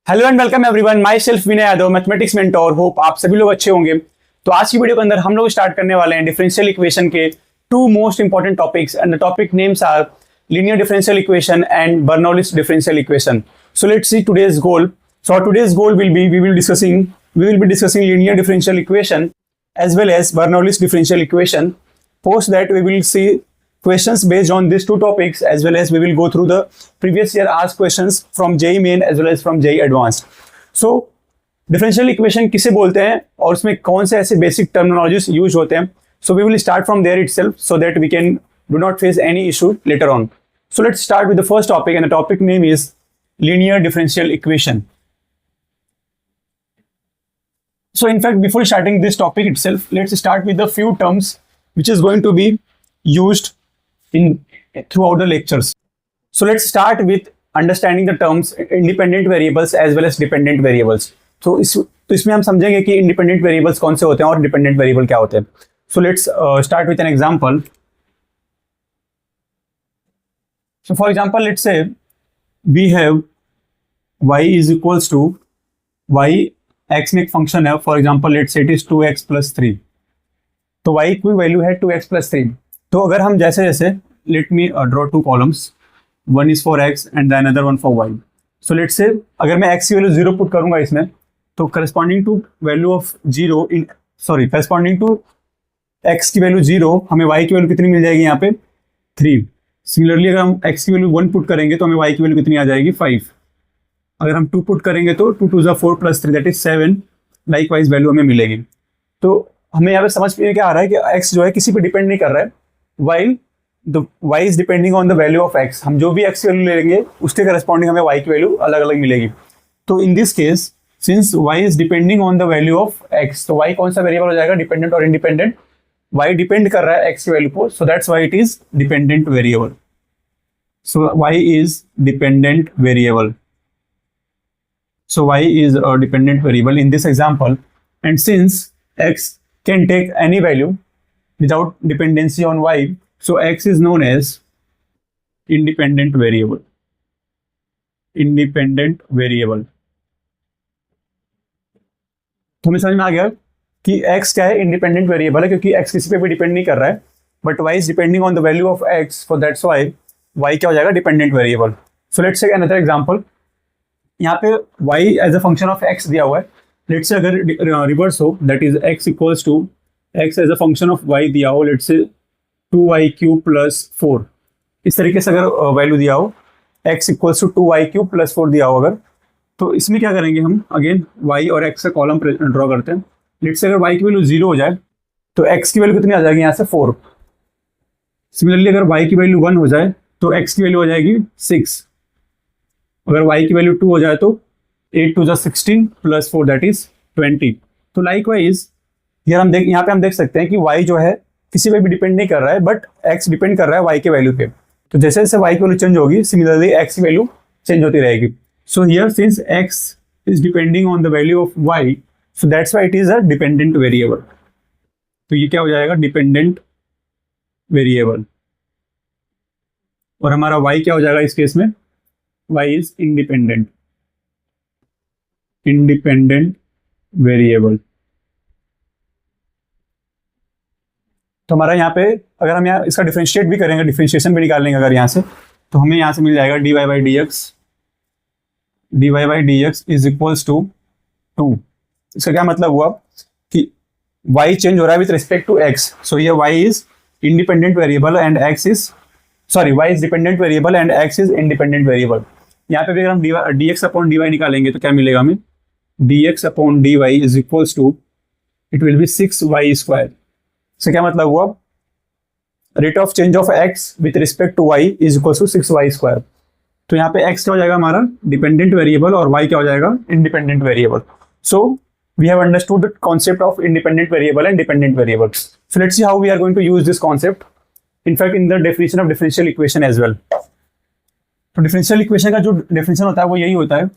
Hello and welcome everyone, my self Vinay Yadav, mathematics mentor. Hope आप सभी लोग अच्छे होंगे। तो आज की वीडियो के अंदर हम लोग स्टार्ट करने वाले हैं डिफरेंशियल इक्वेशन के two most important topics and the topic names are linear differential equation and Bernoulli's differential equation. So let's see today's goal. So today's goal will be we will be discussing linear differential equation as well as Bernoulli's differential equation. Post that we will see questions based on these two topics as well as we will go through the previous year asked questions from JEE Main as well as from JEE Advanced. So differential equation किसे बोलते हैं और उसमें कौन से ऐसे basic terminologies use होते हैं. So we will start from there itself so that we can do not face any issue later on. So let's start with the first topic and the topic name is linear differential equation. So in fact, before starting this topic itself, let's start with a few terms which is going to be used in throughout the lectures. So let's start with understanding the terms independent variables as well as dependent variables. So इसमें हम समझेंगे कि independent variables कौन से होते हैं और dependent variable क्या होते हैं. So let's start with an example. So for example, let's say we have y is equals to y x में एक फंक्शन है, for example let's say it is 2x plus 3. तो y की value है 2x plus 3. तो अगर हम जैसे जैसे let me draw two columns, one is for x and the another one for y. So let's say अगर मैं x की वैल्यू 0 पुट करूंगा इसमें, तो corresponding to value of 0 in corresponding to x की वैल्यू 0 हमें y की value कितनी मिल जाएगी यहाँ पे 3. सिमिलरली अगर हम x की वैल्यू 1 पुट करेंगे तो हमें y की वैल्यू कितनी आ जाएगी 5. अगर हम 2 पुट करेंगे तो 2 2 4 plus 3 that is 7. Like wise value हमें मिलेगी. तो हमें यहाँ पे समझ में क्या आ रहा है कि x जो है किसी पे डिपेंड नहीं कर रहा है, while the y is depending on the value of x. हम जो भी x की वैल्यू लेंगे उसके करस्पॉन्डिंग हमें y की वैल्यू अलग अलग मिलेगी. तो इन this case since y is depending on the value of x, तो y कौन सा वेरिएबल हो जाएगा, डिपेंडेंट और इंडिपेंडेंट. y डिपेंड कर रहा है x की वैल्यू को, so that's why it is dependent variable. So y is dependent variable. So y is a dependent variable in this example, and since x can take any value without dependency on y, so x is known as independent variable. Independent variable. तो हमें समझ में आ गया कि x क्या है, independent variable है क्योंकि x किसी पे भी डिपेंड नहीं कर रहा है, but y is depending on the value of x, for that's why y क्या हो जाएगा, dependent variable. So let's take another example. यहाँ पे y as a function of x दिया हुआ है. लेट्स से अगर रिवर्स हो, that is x equals to x as a function of y दिया हो, let's say 2y cube plus 4. इस तरीके से अगर वैल्यू दिया हो x equals to 2y cube plus 4 दिया हो अगर, तो इसमें क्या करेंगे हम, अगेन y और x का कॉलम ड्रॉ करते हैं. लेट्स से अगर y की वैल्यू 0 हो जाए तो x की वैल्यू कितनी आ जाएगी यहाँ से 4. सिमिलरली अगर y की वैल्यू 1 हो जाए तो x की वैल्यू हो जाएगी 6. अगर y की वैल्यू 2 हो जाए तो 8 2 16 प्लस 4 दैट इज 20. तो लाइक वाइज यहाँ पे हम देख सकते हैं कि y जो है किसी पे भी डिपेंड नहीं कर रहा है, बट x डिपेंड कर रहा है y के वैल्यू पे. तो जैसे जैसे y की वैल्यू चेंज होगी, सिमिलरली x की वैल्यू चेंज होती रहेगी. So here since x is depending on the value of y, so that's why it is a dependent variable. तो ये क्या हो जाएगा, डिपेंडेंट वेरिएबल. और हमारा y क्या हो जाएगा इस केस में, y is independent variable. तो हमारा यहाँ पे अगर हम यहाँ इसका डिफरेंशिएट भी करेंगे, डिफरेंशिएशन भी निकाल लेंगे अगर यहाँ से, तो हमें यहाँ से मिल जाएगा dy by dx is equals to 2. इसका क्या मतलब हुआ कि y चेंज हो रहा है विथ रिस्पेक्ट टू x. सो ये y is independent variable and y is dependent variable and x is independent variable. यहाँ पे अगर हम dx अपॉन dy निकालेंगे तो क्या मिलेगा हमें, dx upon dy is equals to it will be 6y square. इसका क्या मतलब हुआ, rate of change of x with respect to y is equals to 6y square. तो यहाँ पे x क्या हो जाएगा हमारा, डिपेंडेंट वेरिएबल, और y क्या हो जाएगा, independent variable. So we have understood the concept of independent variable and dependent variable. So let's see how we are going to use this concept in fact in the definition of differential equation as well. तो differential equation का जो definition होता है वो यही होता है,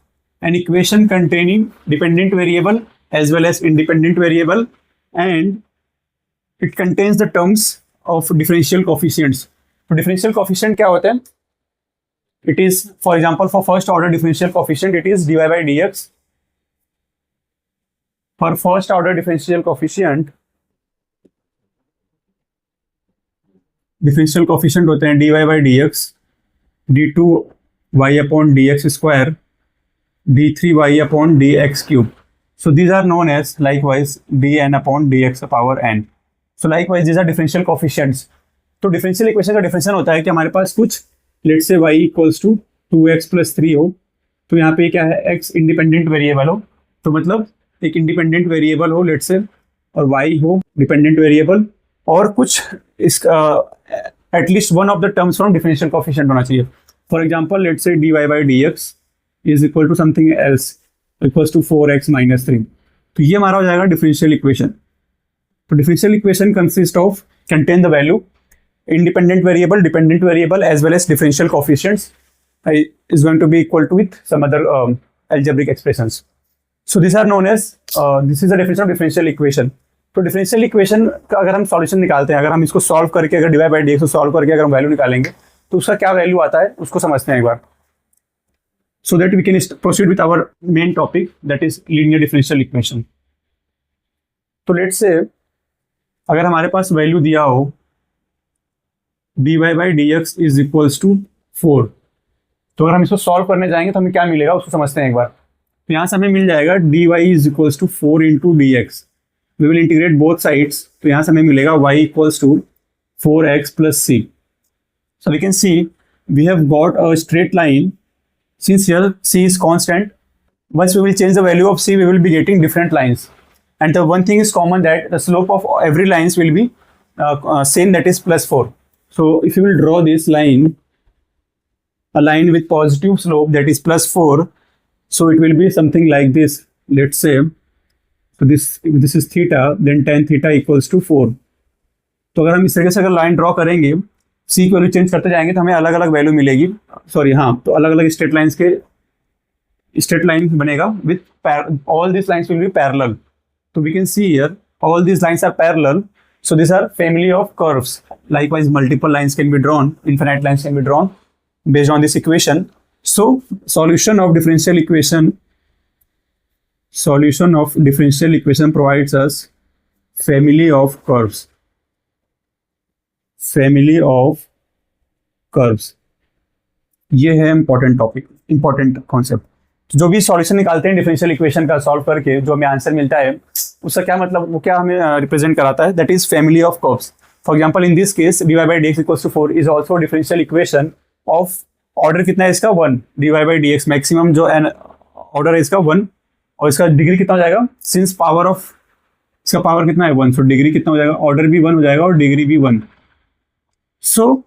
an equation containing dependent variable as well as independent variable and it contains the terms of differential coefficients. तो डिफरेंशियल कोफिशिएंट क्या होता है, it is, for example, for first order differential coefficient, it is dy by dx. For first order differential coefficient होते हैं dy by dx, d2y upon dx square, d3y upon dx cube. So these are known as likewise dn upon dx power n. So likewise these are differential coefficients. तो differential equation का differential होता है कि हमारे पास कुछ let's say y equals to 2x plus 3 हो, तो यहाँ पे क्या है x इंडिपेंडेंट वेरिएबल हो, तो मतलब एक इंडिपेंडेंट वेरिएबल हो लेट्स से और y हो डिपेंडेंट वेरिएबल, और कुछ इसका at least one of the terms from differential coefficient होना चाहिए. For example let's say dy by dx is equal to something else equals to 4x minus 3. तो ये हमारा हो जाएगा डिफरेंशियल इक्वेशन. तो differential equation consist of contain the value independent variable, dependent variable, as well as differential coefficients is going to be equal to with some other algebraic expressions. So these are known as this is the definition of differential equation. तो differential equation का अगर हम solution निकालते हैं, अगर हम इसको solve करके अगर dy by dx को solve करके अगर हम value निकालेंगे तो उसका क्या value आता है उसको समझते हैं एक बार. So that we can proceed with our main topic, that is linear differential equation. तो let's say अगर हमारे पास value दिया हो dy by dx is equals to 4, तो अगर हम इसको सॉल्व करने जाएंगे तो हमें क्या मिलेगा उसको समझते हैं एक बार. तो यहाँ से हमें मिल जाएगा dy is equals to 4 into d x. We will integrate both sides, तो यहाँ से हमें मिलेगा y equals to 4x plus c. So we can see we have got a straight line. Since here c is constant, once we will change the value of c we will be getting different lines, and the one thing is common that the slope of every lines will be same, that is plus 4. So if you will draw this line, a line with positive slope that is plus 4, so it will be something like this. Let's say, so this is theta, then tan theta equals to 4. तो अगर हम इस तरीके से अगर line draw करेंगे, c की value change करते जाएंगे तो हमें अलग अलग वैल्यू मिलेगी. सॉरी हाँ, तो अलग अलग स्ट्रेट लाइंस के स्ट्रेट लाइन बनेगा with all this lines will be parallel. तो we can see here all this lines are parallel. So these are family of curves. Likewise, multiple lines can be drawn, infinite lines can be drawn based on this equation. So solution of differential equation provides us family of curves. Family of curves. ये है important topic, important concept. जो भी solution निकालते हैं differential equation का solve करके जो हमें आंसर मिलता है उसका क्या मतलब, वो क्या हमें रिप्रेजेंट कराता है, that is family of curves. For example in this case dy by dx equals to 4 is also differential equation of order कितना है इसका 1. dy by dx मैक्सिमम जो ऑर्डर है इसका 1, और इसका डिग्री कितना हो जाएगा, सिंस पावर ऑफ इसका पावर कितना है 1, सो डिग्री कितना हो जाएगा, ऑर्डर भी 1 हो जाएगा और डिग्री भी 1. सो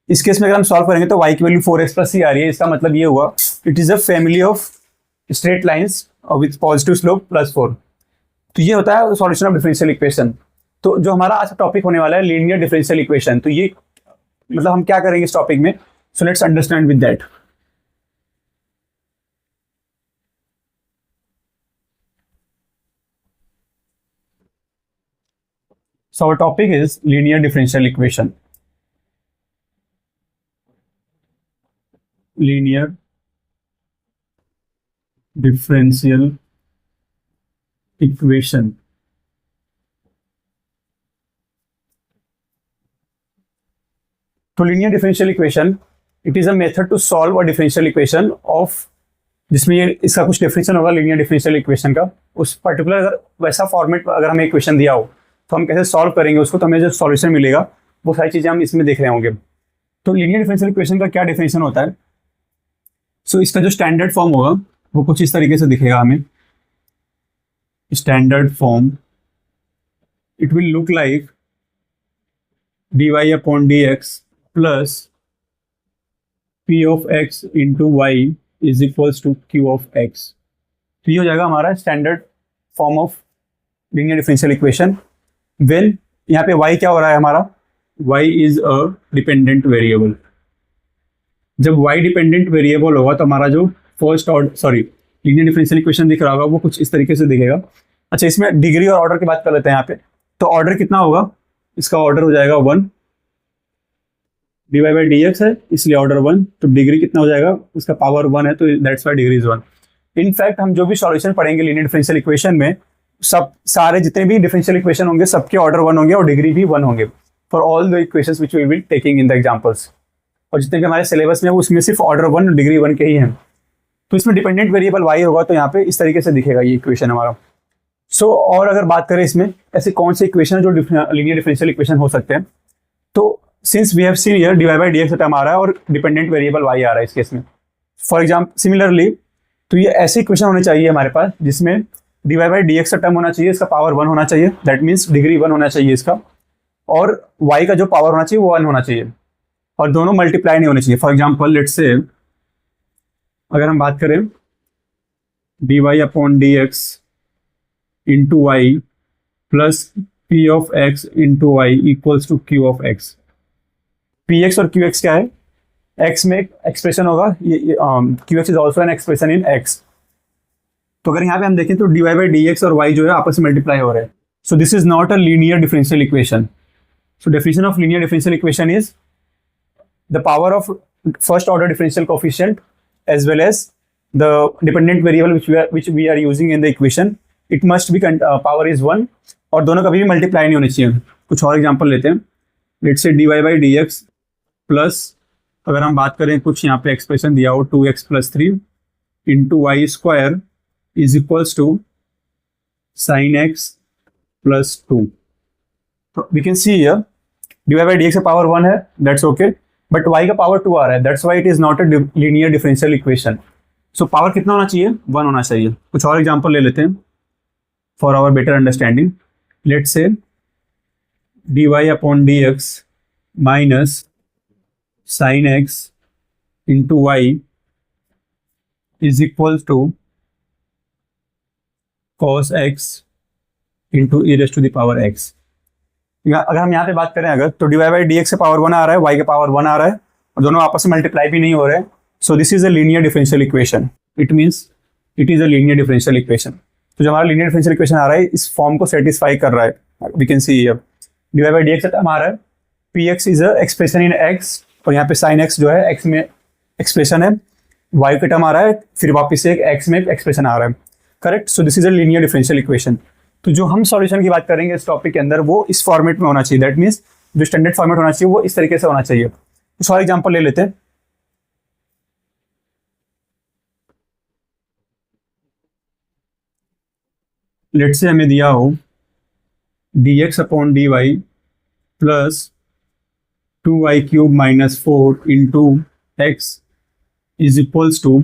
इस केस में अगर हम सॉल्व करेंगे तो y की वैल्यू 4x प्लस c आ रही है. इसका मतलब ये हुआ it is a family of straight lines with positive slope plus 4. तो ये होता है सॉल्यूशन ऑफ डिफरेंशियल इक्वेशन. तो जो हमारा आज का टॉपिक होने वाला है लीनियर डिफरेंशियल इक्वेशन, तो ये मतलब हम क्या करेंगे इस टॉपिक में, so let's understand with that. So our topic is linear differential equation. Linear differential equation. तो linear differential equation, it is a method to solve a differential equation of, जिसमें ये इसका कुछ डेफिनेशन होगा linear differential equation का. उस particular अगर वैसा फॉर्मेट अगर हमें इक्वेशन दिया हो तो हम कैसे सॉल्व करेंगे उसको, तो हमें जो सॉल्यूशन मिलेगा वो सारी चीज़ें हम इसमें देख रहे होंगे. तो linear differential equation का क्या डेफिनेशन होता है, सो इसका जो स्टैंडर्ड फॉर्म होगा वो कुछ इस तरीके से दिखेगा हमें. Standard form it will look like dy upon dx plus p of x into y is equals to q of x. तो ये हो जाएगा हमारा standard form of linear differential equation. Well यहाँ पे y क्या हो रहा है हमारा, y is a dependent variable. जब y डिपेंडेंट वेरिएबल होगा तो हमारा जो first order linear differential equation दिख रहा होगा वो कुछ इस तरीके से दिखेगा. अच्छा, इसमें डिग्री और ऑर्डर की बात कर लेते हैं यहाँ पे. तो ऑर्डर कितना होगा, इसका ऑर्डर हो जाएगा 1, dy बाई डी एक्स है इसलिए ऑर्डर 1, तो डिग्री कितना हो जाएगा, उसका पावर 1 है, तो that's why degree is 1। In fact हम जो भी सॉल्यूशन पढ़ेंगे लीनियर डिफरेंशियल इक्वेशन में, सब सारे जितने भी डिफरेंशियल इक्वेशन होंगे सबके ऑर्डर 1 होंगे और डिग्री भी 1 होंगे for all the equations which we will taking in the examples. और जितने भी हमारे सिलेबस में उसमें सिर्फ ऑर्डर 1 और डिग्री 1 के ही हैं। तो इसमें डिपेंडेंट वेरिएबल y होगा, तो यहाँ पे इस तरीके से दिखेगा ये इक्वेशन हमारा। और अगर बात करें इसमें ऐसे कौन से इक्वेशन जो लीनियर डिफरेंशियल इक्वेशन हो सकते हैं, तो since we have seen here dy by d x term आ रहा है और डिपेंडेंट वेरिएबल y आ रहा है इस केस में। फॉर एग्जाम्पल सिमिलरली, तो ये ऐसे इक्वेशन होने चाहिए हमारे पास जिसमें dy बाई डी एक्स का टर्म होना चाहिए, इसका पावर 1 होना चाहिए, दैट मीन्स डिग्री 1 होना चाहिए इसका, और y का जो पावर होना चाहिए वो 1 होना चाहिए, और दोनों मल्टीप्लाई नहीं होने चाहिए। फॉर एग्जाम्पल लेट्स से अगर हम बात करें dy upon d x into y plus p of x into y equals to q of x. P x और क्यू एक्स क्या है, एक्स में एक एक्सप्रेशन होगा, q x is also an expression in x. तो अगर यहाँ पे हम देखें तो dy बाई डी एक्स और y जो है आपस में मल्टीप्लाई हो रहे हैं, सो this is not a linear differential equation. So definition of linear differential equation is the power of first order differential coefficient as well as the dependent variable which we are using in the equation, it must be power is 1, और दोनों कभी भी multiply नहीं होने चाहिए। कुछ और example लेते हैं, let's say dy by d x plus, अगर हम बात करें कुछ यहाँ पे एक्सप्रेशन दिया हो 2x plus 3 into y square is equals to sine x plus 2। तो we can see here dy by d x का पावर 1 है, दैट्स ओके, बट y का पावर 2 आ रहा है, that's why it is not a linear differential equation. So power कितना होना चाहिए, 1 होना चाहिए। कुछ और एग्जांपल ले लेते हैं for our better understanding. Let's say dy upon d x minus sine x into y is equal to cos x into e raise to the power x. अगर हम यहाँ पे बात करें अगर, तो dy बाई डी एक्स का power 1 आ रहा है, y का पावर 1 आ रहा है, और दोनों आपस में मल्टीप्लाई भी नहीं हो रहे हैं, सो this is a linear differential equation, it means it is a linear differential equation. तो जो हमारा लीनियर डिफरेंशियल इक्वेशन आ रहा है इस फॉर्म को सेटिस्फाई कर रहा है। We can see here dy by d x का टर्म आ रहा है, px is a expression in x, और यहाँ पे sin x जो है x में एक्सप्रेशन है, y का टर्म आ रहा है, फिर वापस से एक x में एक्सप्रेशन आ रहा है, correct. So this is a linear differential equation. तो जो हम सॉल्यूशन की बात करेंगे इस टॉपिक के अंदर वो इस फॉर्मेट में होना चाहिए, दैट मीन्स जो स्टैंडर्ड फॉर्मेट होना चाहिए वो इस तरीके से होना चाहिए। कुछ और एग्जांपल ले लेते हैं। लेट्स से हमें दिया हो d x upon d y plus 2y cube minus 4 into x is equals to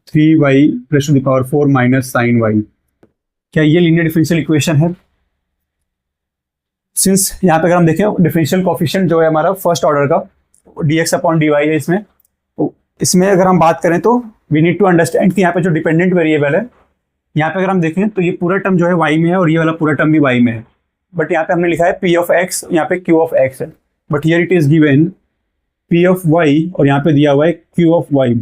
3y plus to the power 4 minus sine y। क्या ये लीनियर डिफरेंशियल इक्वेशन है? सिंस यहाँ पे अगर हम देखें डिफरेंशियल कोफिशिएंट जो है हमारा फर्स्ट ऑर्डर का dx अपॉन dy है इसमें, तो इसमें अगर हम बात करें तो वी नीड टू अंडरस्टैंड कि यहाँ पे जो डिपेंडेंट वेरिएबल है, यहाँ पे अगर हम देखें तो ये पूरा टर्म जो है y में है और ये वाला पूरा टर्म भी y में है, बट यहाँ पे हमने लिखा है p ऑफ x, यहाँ पे q ऑफ x है, but here it is given p of y और यहाँ पे दिया हुआ है q of y।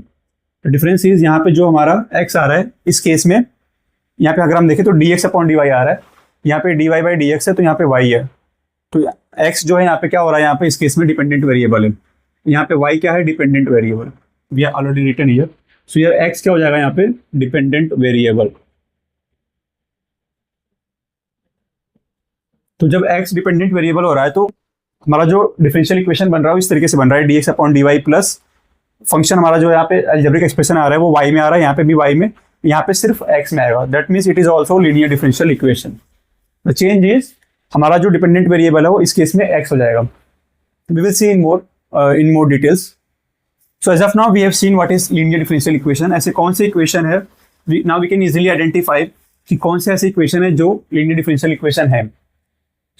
Difference is यहाँ पे जो हमारा x आ रहा है इस केस में, यहाँ पे अगर हम देखें तो dx अपॉन dy आ रहा है, यहाँ पे dy बाई dx है, तो यहाँ पे y है, तो x जो है यहाँ पे क्या हो रहा है, यहाँ पे इस केस में डिपेंडेंट वेरिएबल है, यहाँ पे y क्या है, dependent variable, we are already written here. So यार x क्या हो जाएगा यहाँ पे, डिपेंडेंट वेरिएबल। तो जब x डिपेंडेंट वेरिएबल हो रहा है तो हमारा जो डिफरेंशियल इक्वेशन बन रहा है इस तरीके से बन रहा है, dx upon dy plus function हमारा जो यहाँ पे अलजेब्रिक एक्सप्रेशन आ रहा है वो y में आ रहा है, यहाँ पे भी y में, यहाँ पे सिर्फ x में आएगा, that means it is also linear differential equation. The change is हमारा जो डिपेंडेंट वेरिएबल है वो इस केस में x हो जाएगा। We will see in more details. So as of now we have seen what is linear differential equation. ऐसे कौन से इक्वेशन है, now we can easily identify कि कौन से ऐसे इक्वेशन है जो लीनियर डिफरेंशियल इक्वेशन है।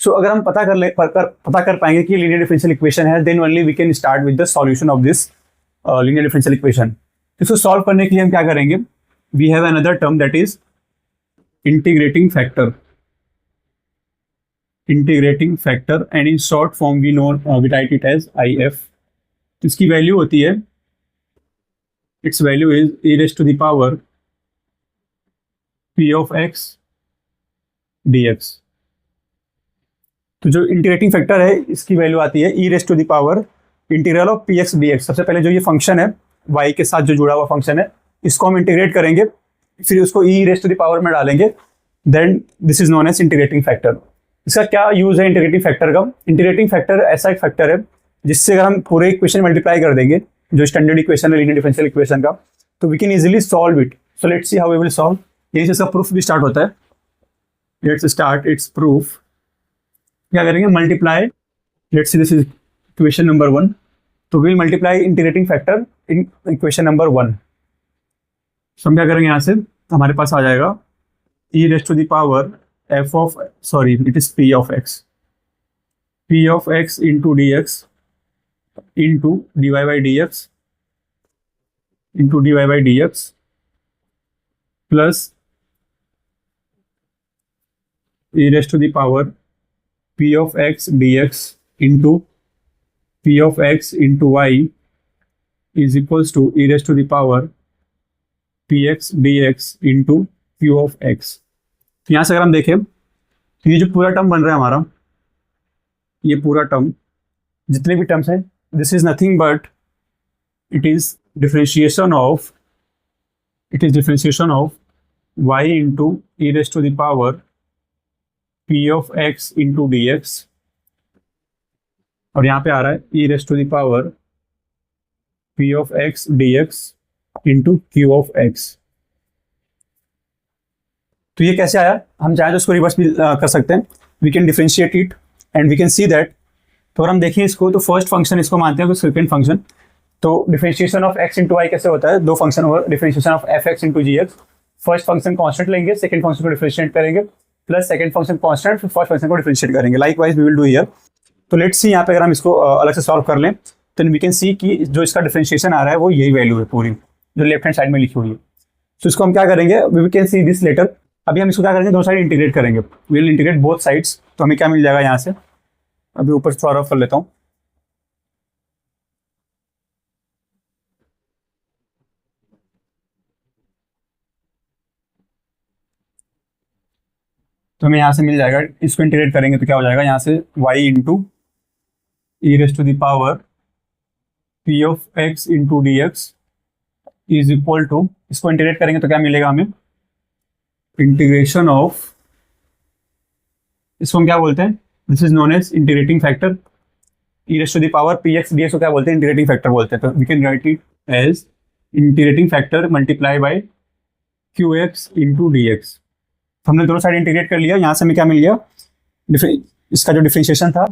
सो अगर हम पता कर पाएंगे कि लीनियर डिफरेंशियल इक्वेशन है, then only we can start with the solution of this linear differential equation. इसको सॉल्व करने के लिए हम क्या करेंगे, we have another term that is integrating factor. Integrating factor and in short form we know we write it as IF। इसकी value होती है, its value is e raise to the power p of x dx। तो जो integrating factor है इसकी value आती है e raise to the power integral of p x d x. सबसे पहले जो ये फंक्शन है y के साथ जो जुड़ा हुआ फंक्शन है इसको हम इंटीग्रेट करेंगे, फिर उसको e raise to the power में डालेंगे, then this is known as integrating factor. इसका क्या यूज है इंटीग्रेटिंग फैक्टर का? इंटीग्रेटिंग फैक्टर ऐसा एक फैक्टर है जिससे अगर हम पूरे इक्वेशन मल्टीप्लाई कर देंगे जो स्टैंडर्ड इक्वेशन है लीनियर डिफरेंशियल इक्वेशन का, तो we can easily solve it. So let's see how we will solve. यहीं से इसका प्रूफ भी स्टार्ट होता है। Let's start its proof. क्या करेंगे? Multiply, let's see this is equation number 1, तो we will multiply integrating factor in equation number 1। So हम क्या करेंगे? यहाँ से हमारे पास आ जाएगा e raise to the power f of, sorry, it is p of x into dx into dy by dx into dy by dx plus e raised to the power p of x dx into p of x into y is equals to e raised to the power px dx into q of x। तो यहाँ से अगर हम देखें तो ये जो पूरा टर्म बन रहा है हमारा, ये पूरा टर्म जितने भी टर्म्स हैं, this is nothing but it is differentiation of y into e raise to the power p of x into d x, और यहाँ पे आ रहा है e raise to the power p of x d x into q of x। तो ये कैसे आया? हम चाहें तो इसको रिवर्स भी कर सकते हैं। We can differentiate it and we can see that. तो अगर हम देखें इसको तो फर्स्ट फंक्शन इसको मानते हैं सेकंड फंक्शन। तो differentiation of x into y कैसे होता है? दो फंक्शन होगा, differentiation of f x into g x. First function constant लेंगे, सेकंड फंक्शन को डिफरेंशिएट करेंगे, प्लस सेकंड फंक्शन कॉन्स्टेंट, फिर फर्स्ट फंक्शन को डिफरेंशिएट करेंगे। Likewise we will do here. तो लेट्स सी यहाँ पे अगर हम इसको अलग से सॉल्व कर लें तो वी कैन सी कि जो इसका डिफरेंशिएशन आ रहा है वो यही वैल्यू है पूरी जो लेफ्ट हैंड साइड में लिखी हुई है। तो इसको हम क्या करेंगे? We can see this later. अभी हम इसको क्या करेंगे? दोनों साइड इंटीग्रेट करेंगे। We will integrate both sides. तो हमें क्या मिल जाएगा यहाँ से? अभी ऊपर से थोड़ा कर लेता हूँ। तो हमें यहाँ से मिल जाएगा, इसको इंटीग्रेट करेंगे तो क्या हो जाएगा? यहाँ से y into e raise to the power p of x into d x is equal to, इसको इंटीग्रेट करेंगे तो क्या मिलेगा हमें? इंटीग्रेशन ऑफ, इसको हम क्या बोलते हैं? This is known as integrating factor. E raise to the power p x d x को क्या बोलते हैं? इंटीग्रेटिंग फैक्टर बोलते हैं। तो we can write it as integrating factor multiply by q x into d x. हमने दोनों side integrate कर लिया। यहाँ से हमें क्या मिल गया? इसका जो डिफरेंशिएशन था,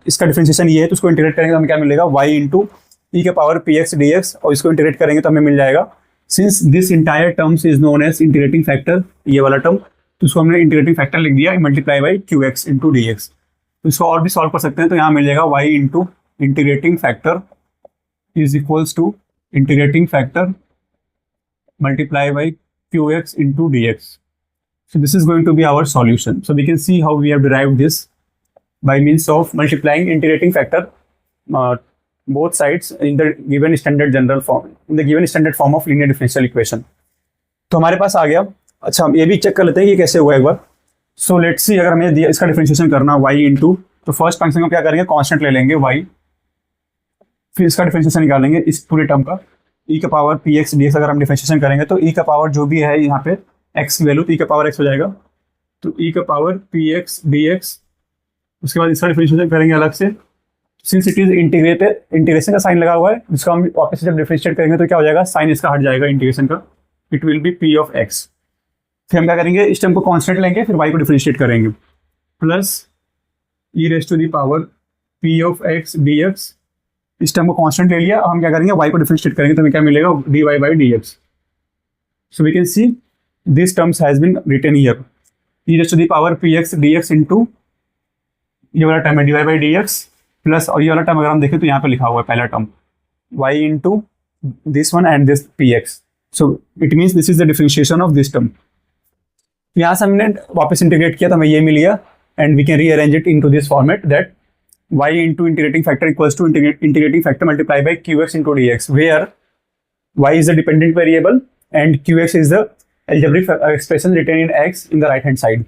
इसका डिफरेंशिएशन ये है, तो उसको इंटीग्रेट करेंगे तो हमें क्या मिलेगा? y इंटू ई के power p x d x, और इसको इंटीग्रेट करेंगे तो हमें मिल जाएगा, since this entire terms is known as integrating factor, ये वाला टर्म, तो इसको हमने इंटीग्रेटिंग फैक्टर लिख दिया multiply by q x into d x. तो इसको और भी सॉल्व कर सकते हैं। तो यहाँ मिल जाएगा y into integrating factor is equals to integrating factor multiply by q x into d x. So this is going to be our solution. So we can see how we have derived this by means of multiplying integrating factor both sides in the given standard general form, in the given standard form of linear differential equation. तो हमारे पास आ गया। अच्छा, हम ये भी check कर लेते हैं कि कैसे हुआ एक बार। सो लेट्स सी, अगर हमें इसका डिफरेंशिएशन करना y इंटू, तो फर्स्ट फंक्शन को क्या करेंगे? कांस्टेंट ले लेंगे y, फिर इसका डिफरेंशिएशन निकालेंगे इस पूरे टर्म का e का power p x d x. अगर हम डिफरेंशिएशन करेंगे तो e का पावर जो भी है यहाँ पे x की वैल्यू, तो e का पावर x हो जाएगा, तो e का power p x d x. उसके बाद इसका डिफरेंशिएशन करेंगे अलग से, since it is integrated, integration का साइन लगा हुआ है, जिसका हम वापस से जब डिफरेंशिएट करेंगे तो क्या हो जाएगा? साइन इसका हट जाएगा इंटीग्रेशन का, it will B p of x। फिर हम क्या करेंगे? इस टर्म को कांस्टेंट लेंगे, फिर y को डिफरेंशिएट करेंगे, plus e raise to the power p of x d x. इस टर्म को कांस्टेंट ले लिया, हम क्या करेंगे? y को डिफरेंशिएट करेंगे तो हमें क्या मिलेगा? dy by d x. So we can see this terms has been written here, e raised to the power px dx into ये वाला टर्म है dy by dx प्लस, और ये वाला टर्म अगर हम देखें तो यहाँ पे लिखा हुआ है पहला term y into this one and this px, so it means this is the differentiation of this term। यहाँ से हमने वापस इंटीग्रेट किया तो हमें ये मिल गया, and we can rearrange it into this format that y into integrating factor equals to integrating factor multiplied by qx into dx, where y is the dependent variable and qx is the algebraic expression written in x in the right hand side.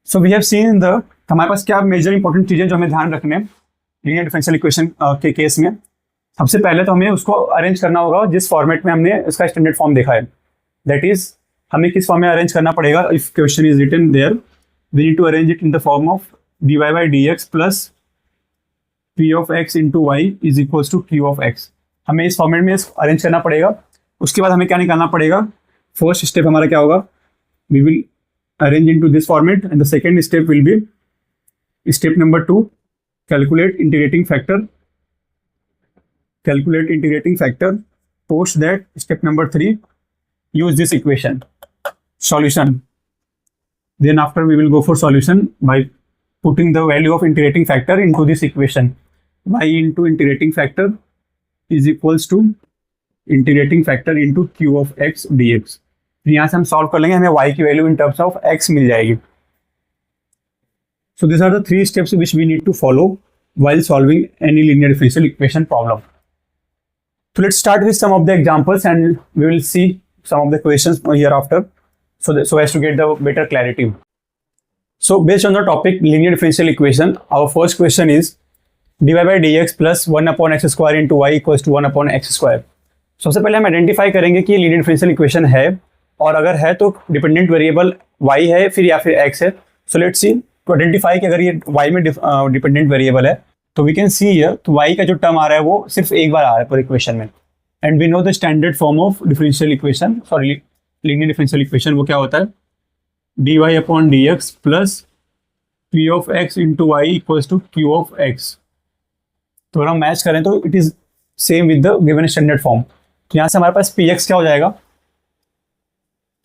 So we have seen in the तो हमारे पास क्या major important चीज़ें जो हमें ध्यान रखने हैं लीनियर डिफरेंशियल इक्वेशन के केस में। सबसे पहले तो हमें उसको अरेंज करना होगा जिस फॉर्मेट में हमने इसका स्टैंडर्ड फॉर्म देखा है, दैट इज हमें किस फॉर्म में अरेंज करना पड़ेगा। If question is written there we need to arrange it in the form of dy by dx plus p of x into y is equals to q of x। हमें इस format में arrange करना पड़ेगा। उसके बाद हमें क्या निकालना पड़ेगा, फर्स्ट स्टेप हमारा क्या होगा, we will arrange into this format and the second step will be step number 2, calculate integrating factor, post that step number 3, use this equation, solution. Then after we will go for solution by putting the value of integrating factor into this equation. Y into integrating factor is equals to integrating factor into q of x dx। यहाँ से हम solve कर लेंगे, हमें y की value in terms of x मिल जाएगी। So these are the 3 steps which we need to follow while solving any linear differential equation problem. So let's start with some of the examples and we will see some of the questions hereafter so as to get the better clarity. So based on the topic linear differential equation, our first question is dy by dx plus 1 upon x square into y equals to 1 upon x square। सबसे पहले हम identify करेंगे कि linear differential equation है, और अगर है तो डिपेंडेंट वेरिएबल y है फिर या फिर x है। So let's see to identify कि अगर ये y में डिपेंडेंट वेरिएबल है तो वी कैन सी हियर तो y का जो टर्म आ रहा है वो सिर्फ एक बार आ रहा है पर इक्वेशन में। And we know the standard form of differential equation, sorry linear differential equation, वो क्या होता है dy upon dx plus p of x into y equals to q of x। तो अगर हम मैच करें तो it is same with the given standard form. तो यहाँ से हमारे पास px क्या हो जाएगा,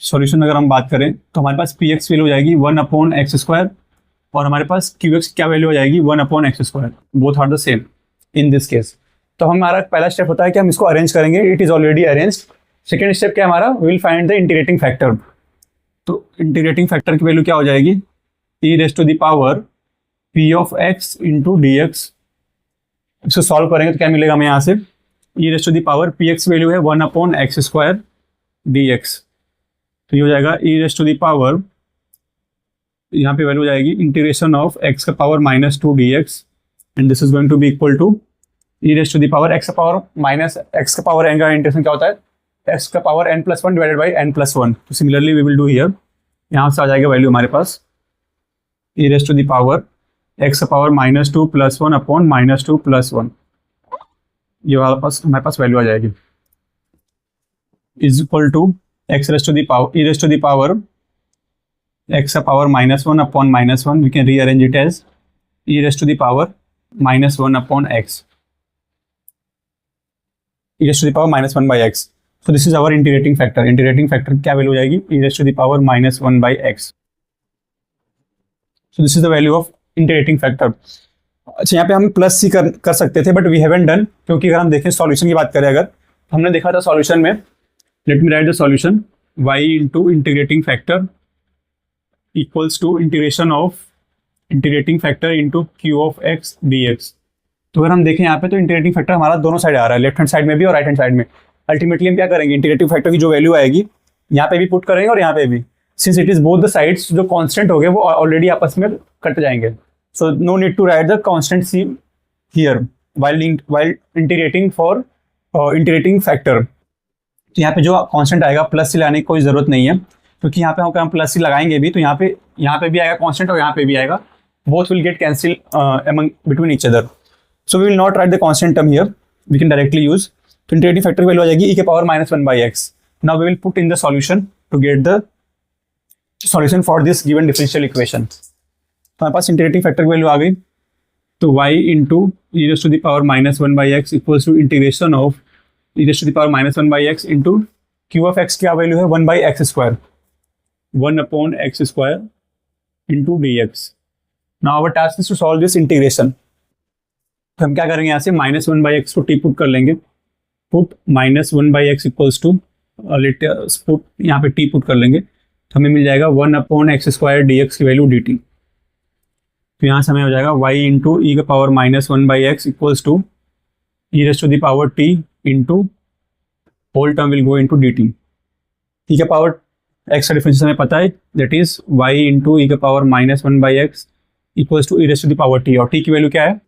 सॉल्यूशन अगर हम बात करें तो हमारे पास px वैल्यू हो जाएगी 1 अपॉन एक्स स्क्वायर और हमारे पास qx क्या वैल्यू हो जाएगी 1 upon x square, both are the same in this case. तो हमारा पहला स्टेप होता है कि हम इसको अरेंज करेंगे, it is already arranged. Second step क्या हमारा, we will find the integrating factor. तो इंटीग्रेटिंग फैक्टर की वैल्यू क्या हो जाएगी, e raise to the power p of x into d x. इसको सॉल्व करेंगे तो क्या मिलेगा हमें यहाँ से, e raise to the power px value है 1 upon x square d x. तो ये हो जाएगा e raise to the power, यहाँ पे वैल्यू हो जाएगी इंटीग्रेशन ऑफ x का power -2 dx and this is going to be equal to e raise to the power x का पावर माइनस x का पावर n का इंटीग्रेशन क्या होता है x का power n+1 divided by n+1। तो similarly we will do here, यहाँ से आ जाएगा वैल्यू हमारे पास e raise to the power x का पावर -2 + 1 अपॉन -2 + 1, ये हमारे पास वैल्यू आ जाएगी is equal to x raise to the power e raise to the power x का power -1 upon -1, we can rearrange it as e raise to the power -1 upon x, e raise to the power -1 by x। So this is our integrating factor. Integrating factor क्या value हो जाएगी, e raise to the power -1 by x। So this is the value of integrating factor. अच्छा, यहाँ पे हम plus सी कर सकते थे बट वी हैवंट डन, क्योंकि अगर हम देखें सॉल्यूशन की बात करें, अगर हमने देखा था सॉल्यूशन में, let me write the solution, y into integrating factor equals to integration of integrating factor into q of x dx। तो अगर हम देखें यहाँ पे तो इंटीग्रेटिंग फैक्टर हमारा दोनों साइड आ रहा है, लेफ्ट हैंड साइड में भी और राइट हैंड साइड में। अल्टीमेटली हम क्या करेंगे, इंटीग्रेटिंग फैक्टर की जो वैल्यू आएगी यहाँ पे भी पुट करेंगे और यहाँ पे भी, since it is both the sides, जो कांस्टेंट हो गए वो ऑलरेडी आपस में कट जाएंगे। So no need to write the constant c here while integrating for integrating factor. तो यहाँ पे जो कांस्टेंट आएगा प्लस सी लगाने की कोई जरूरत नहीं है, क्योंकि यहाँ पे हम प्लस सी लगाएंगे भी तो यहाँ पे भी आएगा कांस्टेंट और यहाँ पे भी आएगा, both will get cancel among between each other. So we will not write the constant term here, we can directly use. तो इंटीग्रेटिंग फैक्टर की वैल्यू आ जाएगी e के power -1 by x. Now we will put in the solution to get the solution for this given differential equation. तो हमारे पास integrating factor की value आ गई, तो y into e raise to the power -1 by x equals to integration of e raise to the power -1 by x into q of x क्या value है 1 by x square, 1 upon x square into dx. Now our task is to solve this integration. तो हम क्या करेंगे, यहाँ से -1 by x को t put कर लेंगे, put -1 by x equals to let put यहाँ पे t पुट कर लेंगे, तो हमें मिल जाएगा 1 upon x स्क्वायर dx की वैल्यू dt। तो यहाँ से हमें हो जाएगा y इंटू e का power -1 by x equals to e raise to the power t into whole term will go into dt। e का पावर x का डिफरेंस हमें पता है, that is y into e का power -1 by x equals to e raise to the power t, और t की value क्या है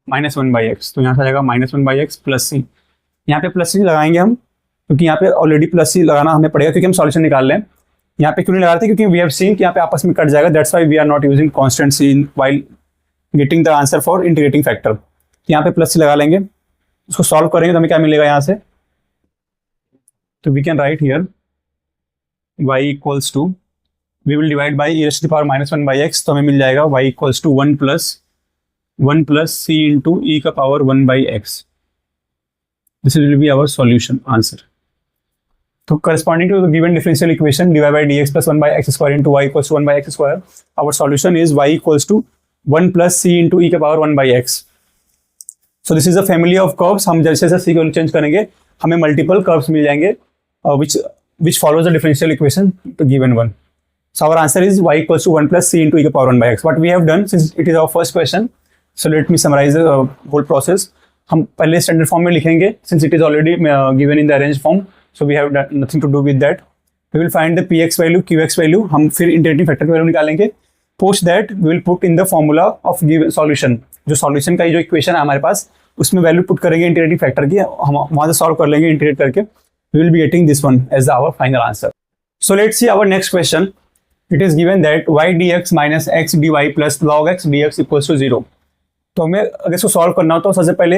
-1/x, तो यहाँ से आ जाएगा -1/x प्लस सी। यहाँ पे प्लस सी लगाएंगे हम, क्योंकि यहाँ पे ऑलरेडी प्लस सी लगाना हमें पड़ेगा क्योंकि हम सॉल्यूशन निकाल रहे हैं। यहाँ पे क्यों नहीं लगा रहे थे, क्योंकि वी हैव सीन कि यहाँ पे आपस में कट जाएगा, that's why we are not using constant c while getting the answer for integrating factor. यहाँ पे प्लस सी लगा लेंगे, उसको सॉल्व करेंगे तो हमें क्या मिलेगा यहाँ से, तो we can write here y equals to, we will divide by e raise to the power -1/x, तो हमें मिल जाएगा y equals to 1 plus c into e का power 1/x। This will be our solution answer. तो corresponding to the given differential equation dy by dx plus 1/x square into y equals to 1/x square, our solution is y equals to 1 plus c into e के power 1/x. So this is a family of curves. हम जैसे जैसे c को change करेंगे हमें multiple curves मिल जाएंगे which follows the differential equation to given one. So our answer is y equals to 1 plus c into e के power 1/x. What we have done, since it is our first question, so let me summarize the whole process. हम पहले standard form में लिखेंगे since it is already given in the arranged form. So we have nothing to do with that. We will find the px value, qx value. हम फिर integrating factor की value निकालेंगे. Post that we will put in the formula of given solution. जो solution का जो equation है हमारे पास उसमें वैल्यू पुट करेंगे इंटीग्रेटिंग फैक्टर की, हम वहाँ से सॉल्व कर लेंगे इंटीग्रेट करके. We will be getting this one as our final answer. So let's see our next question. It is given that y dx minus x dy plus log x dx equals to 0. तो हमें अगर इसको solve करना हो तो सबसे पहले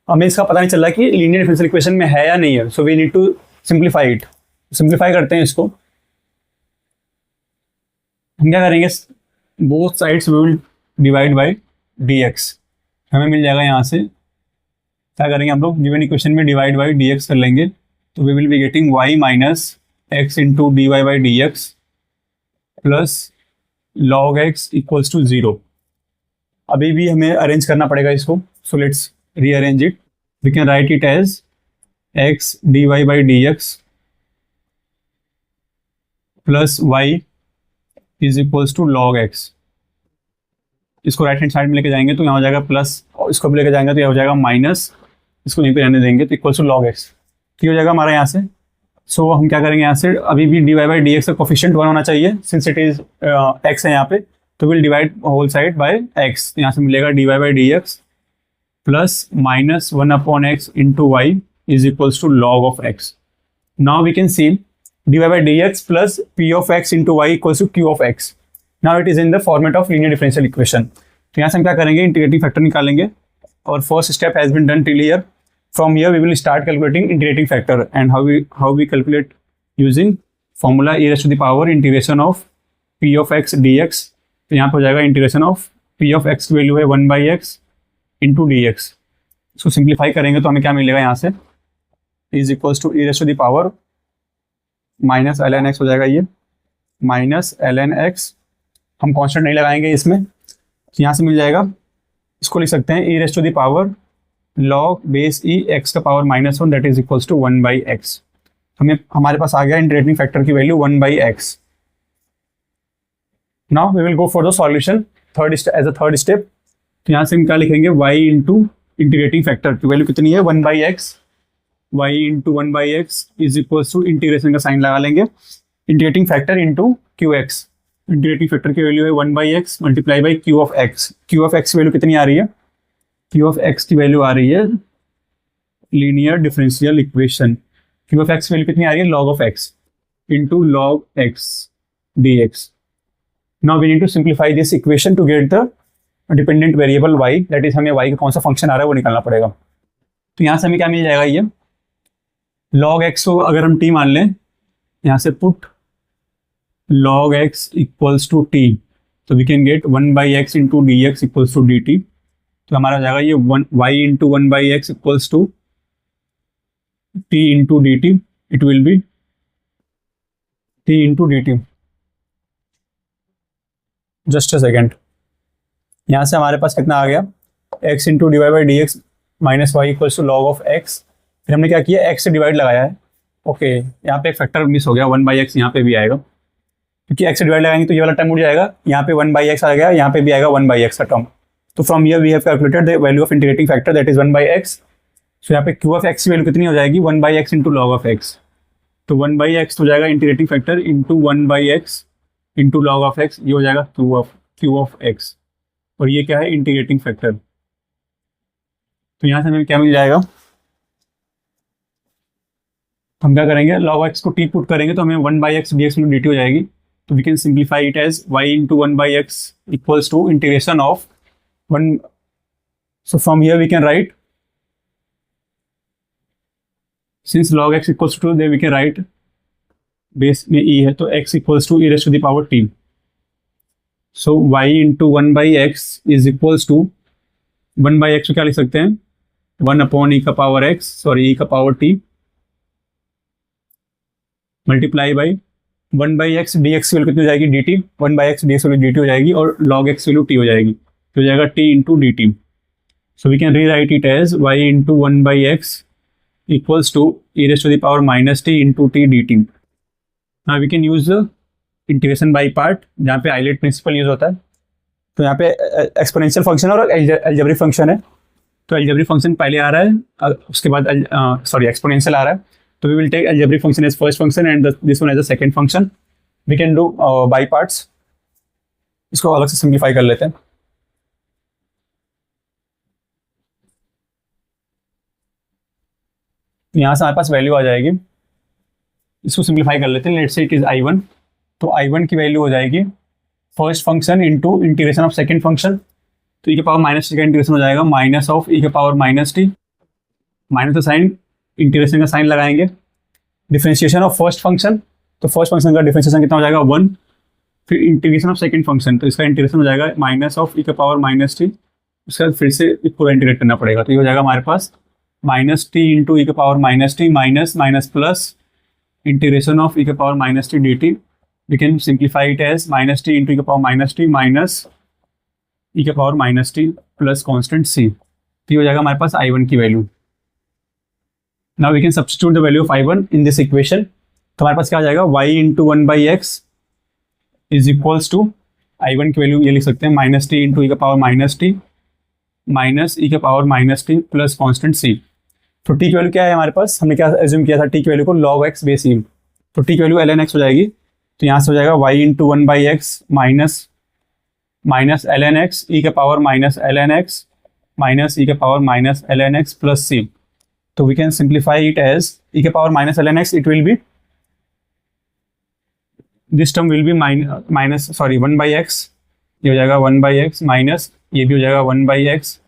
हमें इसका पता नहीं चल रहा कि लीनियर डिफरेंशियल इक्वेशन में है या नहीं है. So we need to simplify it. Simplify करते हैं इसको. हम क्या करेंगे, both sides we will divide by dx. हमें मिल जाएगा यहाँ से, क्या करेंगे हम लोग, गिवन इक्वेशन में डिवाइड बाय dx कर लेंगे तो we will be getting y minus x into d y by d x plus log x equals to 0. अभी भी हमें अरेंज करना पड़ेगा इसको. So let's rearrange it. We can write it as x d y by d x plus y is equals to log x. इसको right hand side में लेके जाएंगे तो यहाँ हो जाएगा प्लस, और इसको भी लेके जाएंगे तो यहाँ हो जाएगा माइनस, इसको यहीं पे रहने देंगे तो इक्वल्स टू लॉग एक्स. ठीक हो जाएगा हमारा यहाँ से. सो हम क्या करेंगे यहाँ से, अभी भी d y by d x का कोफिशिएंट 1 होना चाहिए सिंस इट इज एक्स है यहाँ पे, तो will divide whole side by x. यहाँ से मिलेगा d y by d x plus minus 1/x into y is equals to log of x. Now we can see dy by dx plus p of x into y equals to q of x. Now it is in the format of linear differential equation. तो यहाँ से हम क्या करेंगे, integrating factor निकालेंगे. और first step has been done till here. From here we will start calculating integrating factor and how we calculate using formula e raised to the power integration of p of x dx. तो यहाँ पर हो जाएगा integration of p of x की value है 1/x into dx. इसको simplify करेंगे तो हमें क्या मिलेगा यहाँ से, is equals to e raised to the power minus ln x हो जाएगा, ये माइनस ln x. हम कांस्टेंट नहीं लगाएंगे इसमें, यहाँ से मिल जाएगा. इसको लिख सकते हैं e raise to the power log base e x का power -1 that is equals to 1/x. हमारे पास आ गया इंटीग्रेटिंग फैक्टर की value 1/x. Now we will go for the solution as a third step. तो यहाँ से हम क्या लिखेंगे, y इंटू इंटीग्रेटिंग फैक्टर की वैल्यू कितनी है 1/x. y into 1/x is equals to integration का साइन लगा लेंगे, integrating factor into qx. Integrating factor की वैल्यू है 1/x multiply by q of x. q of x की वैल्यू कितनी आ रही है, q ऑफ x की वैल्यू आ रही है linear differential equation. q of x की वैल्यू कितनी आ रही है, log of x into log x dx. Now we need to simplify this equation to get the dependent variable y, that is हमें y का कौन सा फंक्शन आ रहा है वो निकालना पड़ेगा. तो यहाँ से हमें क्या मिल जाएगा, ये log x को अगर हम t मान लें, यहाँ से put log x equals to t, तो we can get 1/x into d x equals to d t. तो हमारा हो जाएगा ये y into 1/x equals to t into d t. It will be t into d t. Just a second. यहाँ से हमारे पास कितना आ गया, x into d y by d x minus y equals to log of x. फिर हमने क्या किया, x से डिवाइड लगाया है. ओके यहाँ पे एक फैक्टर मिस हो गया, 1/x यहाँ पे भी आएगा क्योंकि x से डिवाइड लगाएंगे तो ये वाला टर्म उड़ जाएगा. यहाँ पे 1/x आ गया, यहाँ पे भी आएगा 1/x का टर्म. तो from here we have calculated the value of integrating factor that is 1/x. सो यहाँ पे q ऑफ x की वैल्यू कितनी हो जाएगी, 1/x into log of x. तो 1/x हो जाएगा integrating factor into 1/x into log of x, ये हो जाएगा q ऑफ x. और ये क्या है, इंटीग्रेटिंग फैक्टर। तो यहाँ से हमें क्या मिल जाएगा, हम क्या करेंगे, log x को t पुट करेंगे तो हमें 1/x dx डी टी हो जाएगी। तो we can simplify it as y into 1/x equals to integration of 1। सो from here we can write, since log x equals to, then we can write, base में e है तो x equals to e raise to the power t। So y into 1/x is equals to 1/x को क्या लिख सकते हैं, 1/e का power x, sorry e का power t multiply by 1/x dx की वैल्यू कितनी हो जाएगी, dt, 1/x dx value dt हो जाएगी और log x वैल्यू t हो जाएगी, तो हो जाएगा t into dt। So we can rewrite it as y into 1/x equals to e raise to the power minus t into t dt। Now we can use integration by part, जहाँ पे islet principal use होता है। तो यहाँ पे exponential function और algebraic function है, तो अलजेब्रिक फंक्शन पहले आ रहा है, उसके बाद सॉरी एक्सपोनेंशियल आ रहा है। तो we will take algebraic function as first function and this one as the second function. We can do by parts. इसको अलग से सिंप्लीफाई कर लेते हैं। यहाँ से हमारे पास वैल्यू आ जाएगी, इसको सिंप्लीफाई कर लेते हैं। Let's say it is I1, तो I1 की वैल्यू हो जाएगी first function into integration of second function, तो e के पावर माइनस टी का इंटीग्रेशन हो जाएगा माइनस ऑफ e के पावर माइनस टी, माइनस का साइन, इंटीग्रेशन का साइन लगाएंगे, डिफरेंशिएशन ऑफ फर्स्ट फंक्शन, तो फर्स्ट फंक्शन का डिफरेंशिएशन कितना हो जाएगा 1, फिर इंटीग्रेशन ऑफ सेकंड फंक्शन, तो इसका इंटीग्रेशन हो जाएगा माइनस ऑफ e का पावर माइनस टी, उसके बाद फिर से पूरा इंटीग्रेट करना पड़ेगा, तो ये हो जाएगा हमारे पास माइनस टी इंटू ई का power minus t minus minus plus integration of e का power minus t d t. We can simplify it as minus t into e का power minus t minus e का power minus t plus constant c, तो ये हो जाएगा हमारे पास I1 की वैल्यू। Now we can substitute the value of I1 in this equation, तो हमारे पास क्या आ जाएगा, y into 1/x is equals to, I1 की वैल्यू ये लिख सकते हैं माइनस टी इंटू ई का power minus t minus e का power minus t plus constant c. तो टी की वैल्यू क्या है हमारे पास, हमने क्या एज्यूम किया था, टी की वैल्यू को log x बेस ई, तो टी की वैल्यू ln x हो जाएगी, तो यहाँ से हो जाएगा y into 1/x minus minus ln x e का power minus ln x minus e का power minus ln x plus c. तो we can simplify it as e के power minus ln x, it will be, this term will be minus sorry 1/x, ये हो जाएगा 1/x minus ये भी हो जाएगा 1/x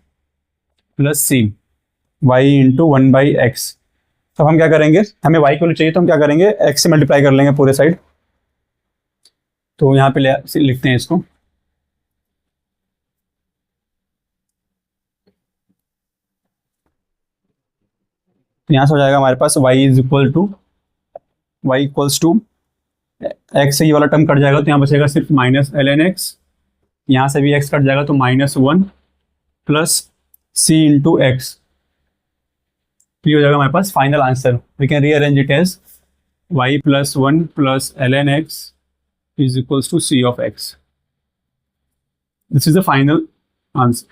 प्लस सी y इंटू 1/x। तो हम क्या करेंगे, हमें y को चाहिए तो हम क्या करेंगे, x से मल्टीप्लाई कर लेंगे पूरे साइड, तो यहाँ पे लिखते हैं इसको, तो यहाँ से हो जाएगा हमारे पास y is equal to y equals to x से ये वाला टर्म कट जाएगा तो यहाँ बचेगा सिर्फ माइनस ln x, यहाँ से भी x कट जाएगा तो -1 प्लस c इंटू एक्स, तो ये हो जाएगा हमारे पास final answer. We can rearrange it as y plus 1 plus ln x is equals to c of x। This is the final answer.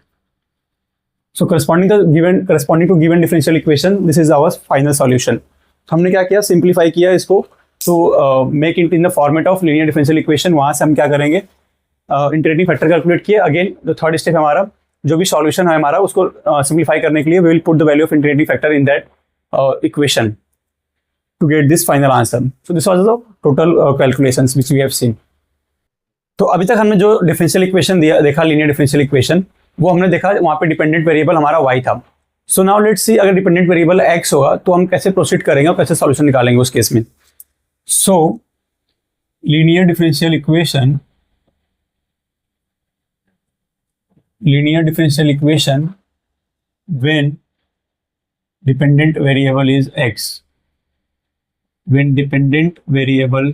So corresponding to given differential equation, this is our final solution. तो हमने क्या किया, simplify किया इसको, तो make it in the format of linear differential equation. वहाँ से हम क्या करेंगे, इंटीग्रेटिंग फैक्टर कैलकुलेट किए। अगेन द थर्ड स्टेप हमारा जो भी सॉल्यूशन है हमारा, उसको सिंप्लीफाई करने के लिए we will put the value of integrating factor in that equation to get this final answer. So this was the total calculations which we have seen. तो अभी तक हमने जो डिफरेंशियल इक्वेशन देखा, लीनियर डिफरेंशियल इक्वेशन, वो हमने देखा वहाँ पे डिपेंडेंट वेरिएबल हमारा y था। सो नाउ लेट्स सी, अगर डिपेंडेंट वेरिएबल x होगा तो हम कैसे प्रोसीड करेंगे और कैसे सॉल्यूशन निकालेंगे उस केस में। सो linear differential equation when dependent variable is x, when dependent variable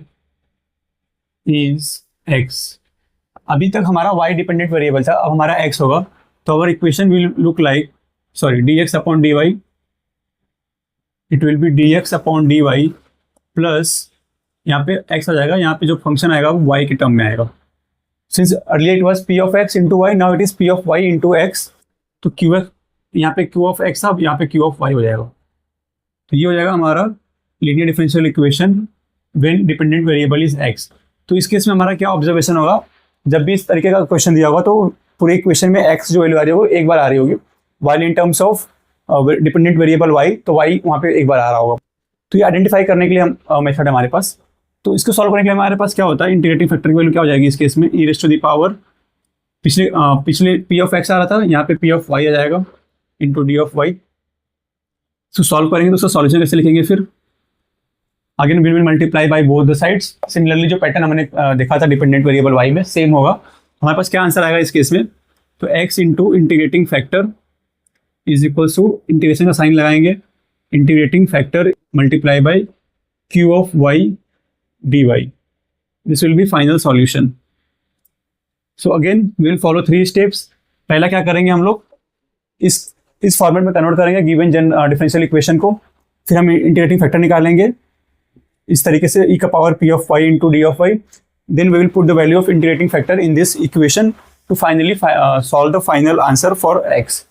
is x। अभी तक हमारा y डिपेंडेंट वेरिएबल था, अब हमारा x होगा, तो our equation will look like, sorry dx upon dy, it will B dx upon dy plus यहाँ पे x आ जाएगा, यहाँ पे जो फंक्शन आएगा वो y के टर्म में आएगा। Since earlier it was p of x into y, now it is p of y into x, तो q यहाँ पे q ऑफ x अब यहाँ पे q ऑफ y हो जाएगा। तो ये हो जाएगा हमारा linear differential equation when dependent variable is x। तो इस केस में हमारा क्या ऑब्जर्वेशन होगा, जब भी इस तरीके का क्वेश्चन दिया होगा तो पूरे इक्वेशन में x जो वैल्यू आ रही है वो एक बार आ रही होगी, while in terms of dependent variable y तो y वहाँ पे एक बार आ रहा होगा। तो ये आइडेंटिफाई करने के लिए हम मेथड है हमारे पास। तो इसको सॉल्व करने के लिए हमारे पास क्या होता है, इंटीग्रेटिंग फैक्टर की वैल्यू क्या हो जाएगी इस केस में, e raise to the power, पिछले p ऑफ x आ रहा था, यहाँ पे p ऑफ y आ जाएगा इंटू डी ऑफ वाई। तो सॉल्व करेंगे तो उसका सॉल्यूशन कैसे लिखेंगे फिर, again we will multiply by both the sides. Similarly जो पैटर्न हमने देखा था डिपेंडेंट वेरिएबल y में सेम होगा। हमारे पास क्या आंसर आएगा इस केस में, तो x into integrating factor is equal to, integration का साइन लगाएंगे, integrating factor multiply by q of y dy, this will be final solution. So again we will follow 3 steps. पहला क्या करेंगे हम लोग, इस फॉर्मेट में कन्वर्ट करेंगे गिवन डिफरेंशियल इक्वेशन को, फिर हम इंटीग्रेटिंग फैक्टर निकालेंगे इस तरीके से e का power p of y into d of y, then we will put the value of integrating factor in this equation to finally solve the final answer for x.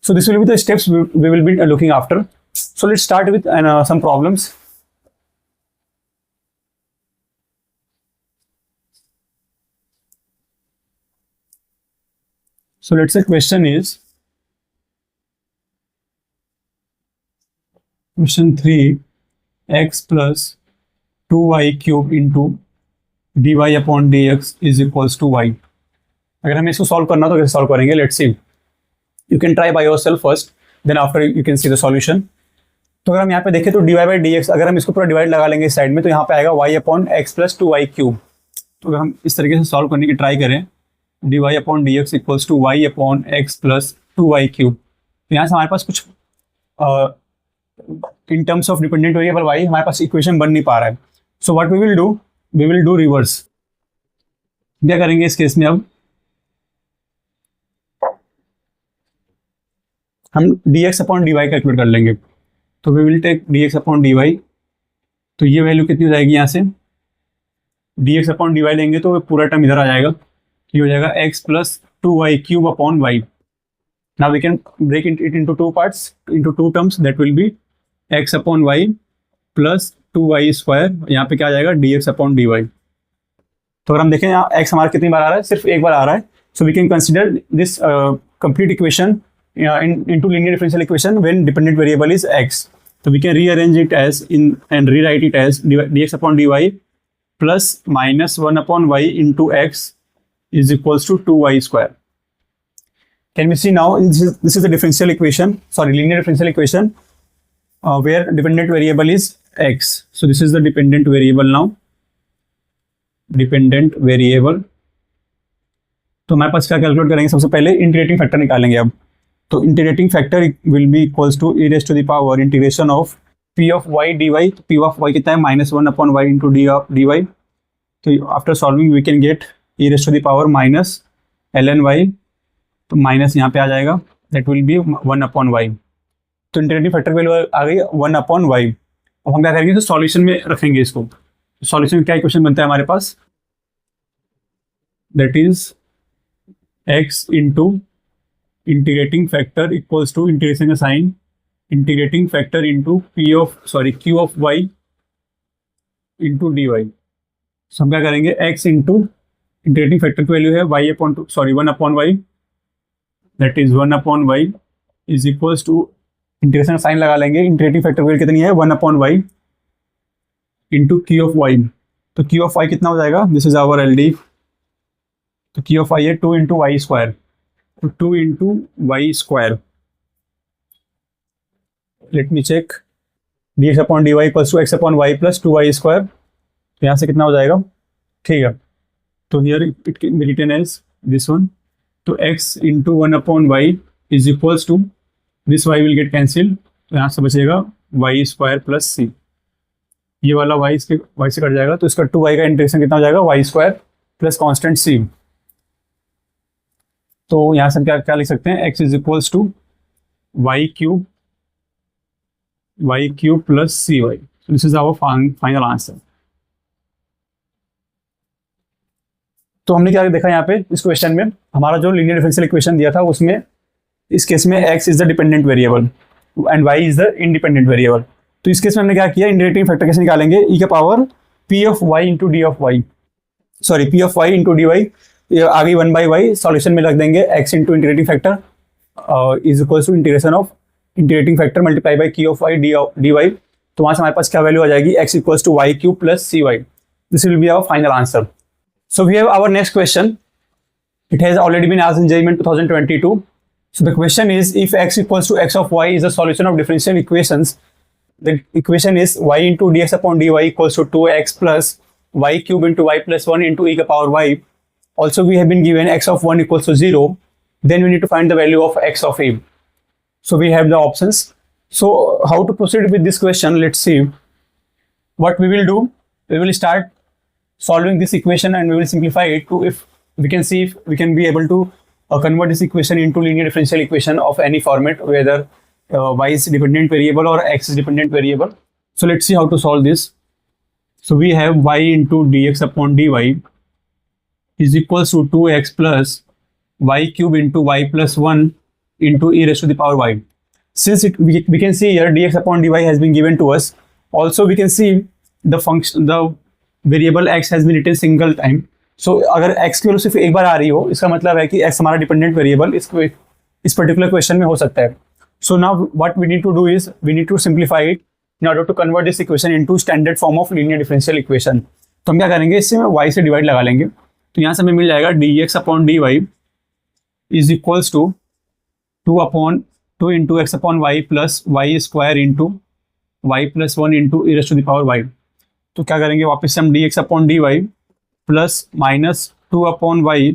So this will be the steps we will be looking after. So let's start with some problems. So let's say question 3, x plus 2y cube into dy upon dx is equals to y. अगर हमें इसको solve करना तो कैसे solve करेंगे, let's see. You can try by yourself first, then after you can see the solution. तो अगर हम यहाँ पे देखें तो dy बाई डी एक्स, अगर हम इसको पूरा डिवाइड लगा लेंगे इस साइड में तो यहाँ पे आएगा y upon x plus 2y cube. तो अगर हम इस तरीके से सॉल्व करने की ट्राई करें, dy upon d x equals to y upon x plus 2y cube, तो यहाँ से हमारे पास कुछ in terms of dependent variable y हमारे पास इक्वेशन बन नहीं पा रहा है। So what we will do reverse. क्या करेंगे इस केस में, अब हम dx अपॉन dy कैलकुलेट कर लेंगे। तो we will take dx upon dy, तो ये वैल्यू कितनी हो जाएगी, यहाँ से dx अपॉन dy लेंगे तो पूरा टर्म इधर आ जाएगा, ये हो जाएगा x plus 2y cube upon y। Now we can break it into 2 parts, into 2 terms, that will be x upon y plus 2y square, यहाँ पे क्या आ जाएगा dx अपॉन dy। तो अगर हम देखें यहाँ x हमारा कितनी बार आ रहा है, सिर्फ एक बार आ रहा है। So we can consider this complete equation into linear differential equation when dependent variable is x. So we can rearrange it as and rewrite it as dx upon dy plus minus 1 upon y into x is equals to 2y square. Can we see now this is a differential equation, sorry, linear differential equation where dependent variable is x. So this is the dependent variable now, dependent variable. तो हमारे पास क्या calculate करेंगे, सबसे पहले integrating factor निकालेंगे अब। तो integrating factor will be equals to e raise to the power integration of p of y dy। तो p ऑफ y कितना है, minus 1 upon y into d y. तो after solving we can get e raise to the power minus ln y, तो माइनस यहाँ पे आ जाएगा, that will be 1 upon y। तो इंटीग्रेटिंग फैक्टर वैल्यू आ गई 1 अपॉन y। अब हम क्या करेंगे, तो सॉल्यूशन में रखेंगे इसको। सॉल्यूशन में क्या इक्वेशन बनता है हमारे पास, that is x into integrating factor equals to, integration का sign, integrating factor into q of y into d y. So हम क्या करेंगे, x इंटू इंटीग्रेटिंग फैक्टर की वैल्यू है y upon 1 upon y, that is 1 upon y is equals to, integration का sign लगा लेंगे, integrating factor value कितनी है 1 upon y into q of y। तो q ऑफ y कितना हो जाएगा, this is our L D. तो q ऑफ y है 2 इंटू वाई स्क्वायर, तो 2 into y square, let me check, dx upon dy equals to x upon y plus 2y square. तो यहाँ से कितना हो जाएगा, ठीक है। तो here it can be written as this one. तो x into 1 upon y is equals to, this y will get cancel, तो यहाँ से बचेगा y स्क्वायर प्लस c। ये वाला y से कट जाएगा, तो इसका 2y का इंटीग्रेशन कितना हो जाएगा, y square plus constant c। तो यहाँ से क्या लिख सकते हैं, x is equals to y cube plus cy। This is our final answer. तो हमने क्या देखा यहाँ पे इस क्वेश्चन में, हमारा जो लीनियर डिफरेंशियल इक्वेशन दिया था उसमें इस केस में x is the dependent variable and y is the independent variable. तो इस केस में हमने क्या किया, इंटीग्रेटिंग फैक्टर कैसे निकालेंगे, e का power p of y into d of y, sorry p of y into d y ये आगे 1/y सॉल्यूशन में रख देंगे, x into integrating factor is equal to integration of integrating factor multiply by q of y dy। तो वहाँ से हमारे पास क्या वैल्यू आ जाएगी, x equals to y q plus c y. This will be our final answer. So we have our next question. It has already been asked in JEE Main 2022. So the question is, if x equals to x of y is a solution of differential equations, the equation is y into dx upon dy equals to 2x plus y cube into y plus 1 into e to the power y. Also, we have been given x of 1 equals to 0. Then we need to find the value of x of a. So we have the options. So how to proceed with this question? Let's see. What we will do, we will start solving this equation and we will simplify it to if we can see if we can be able to convert this equation into linear differential equation of any format, whether y is dependent variable or x is dependent variable. So let's see how to solve this. So we have y into dx upon dy is equals to 2x plus y cube into y plus 1 into e raised to the power y. Since we can see here dx upon dy has been given to us. Also we can see the variable x has been written single time. सो अगर x की value सिर्फ एक बार आ रही हो, इसका मतलब है कि x हमारा डिपेंडेंट वेरिएबल इस पर्टिकुलर क्वेश्चन में हो सकता है। So now what we need to do is we need to simplify it in order to convert this equation into standard form of linear differential equation. तो हम क्या करेंगे, इससे में y से डिवाइड लगा लेंगे। तो यहाँ से हमें मिल जाएगा dx upon dy is equals to 2 into x upon y plus y square into y plus 1 into e raise to the power y। तो क्या करेंगे, वापस से हम dx upon dy plus minus 2 upon y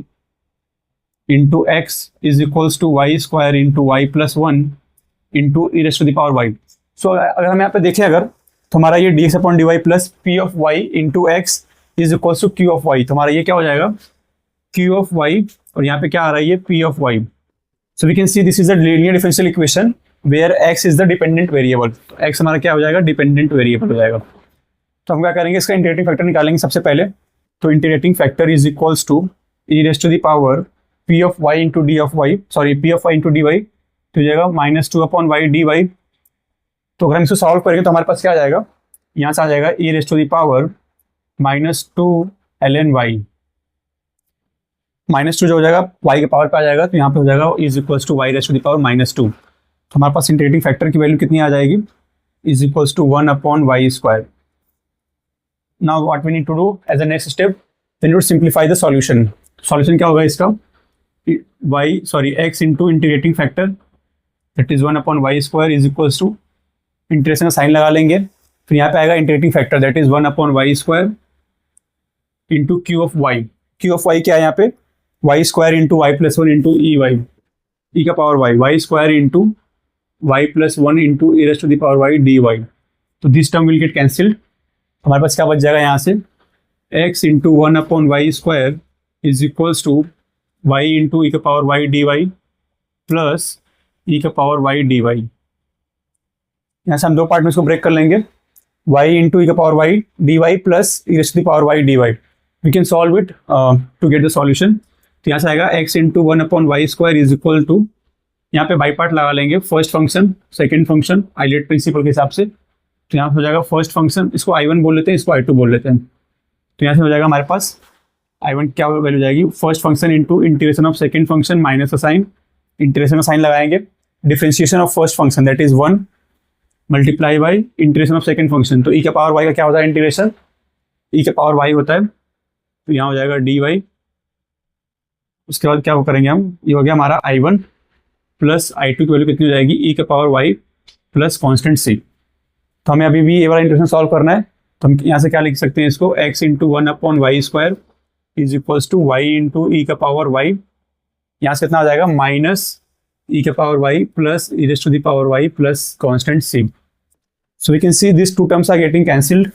into x is equals to y square into y plus 1 into e raise to the power y. So अगर हम यहाँ पे देखें अगर, तो हमारा ये dx upon d y plus p of y into x is equals to q of y. तो हमारा ये क्या हो जाएगा, क्यू ऑफ वाई, और यहाँ पे क्या आ रहा है, ये p of y. So we can see this is the linear differential equation where x is the dependent variable. तो एक्स हमारा क्या हो जाएगा, डिपेंडेंट वेरिएबल हो जाएगा। तो हम क्या करेंगे, इसका इंटीग्रेटिंग फैक्टर निकालेंगे सबसे पहले। तो integrating factor is equals to e raise to the power p of y into d of y, sorry p of y into d y, तो हो जाएगा minus 2 upon y d y. तो अगर हम इसको सॉल्व करेंगे तो हमारे पास क्या आ जाएगा, यहाँ से आ जाएगा e raise to the power -2 ln y। -2 जो हो जाएगा y के पावर पे आ जाएगा, तो यहाँ पे हो जाएगा is equals to y raise to the power -2। तो हमारे पास इंटीग्रेटिंग फैक्टर की वैल्यू कितनी आ जाएगी, is equals to 1 upon y square. Now what we need to do as a next step, then we simplify the solution. Solution क्या होगा इसका, x into integrating factor that is 1 upon y square is equals to integration का sign लगा लेंगे, फिर यहाँ पे आएगा integrating factor that is 1 upon y square into q of y. Q of y क्या है यहाँ पे, y square into y plus 1 into e y, e का power y, y square into y plus 1 into e raise to the power y d y. तो this term will get cancelled. हमारे पास क्या बच जाएगा यहाँ से, x into 1 upon y square is equals to y into e का power y d y plus e का पावर वाई डी वाई। यहाँ से हम दो पार्ट में इसको ब्रेक कर लेंगे, y इंटू ई का power y d y plus e raise to the power y d y. We can solve it to get the solution. तो यहाँ से आएगा x into 1 upon y square is equal to, यहाँ पे by part लगा लेंगे, first function second function ILATE principle के हिसाब से। तो यहाँ पे हो जाएगा फर्स्ट फंक्शन, इसको I1 बोल लेते हैं, इसको I2 बोल लेते हैं। तो यहाँ से हो जाएगा हमारे पास I1 क्या वैल्यू जाएगी, first function into integration of second function minus का साइन, इंटीग्रेशन का साइन लगाएंगे, differentiation of first function that is 1 multiply by integration of second function. तो ई का पावर वाई का क्या होता है इंटीग्रेशन, ई का पावर वाई होता है, तो यहाँ हो जाएगा डी वाई। उसके बाद क्या करेंगे हम, ये हो गया हमारा I1 प्लस I2 की वैल्यू कितनी हो जाएगी, ई का power y plus constant c. तो हमें अभी भी ये वाला इंटीग्रेशन सॉल्व करना है। तो हम यहाँ से क्या लिख सकते हैं इसको, x into 1 upon y square is equals to y into e का पावर वाई, यहाँ से कितना आ जाएगा माइनस ई का power y plus e raise to the power y plus constant c. So we can see this two terms are getting cancelled,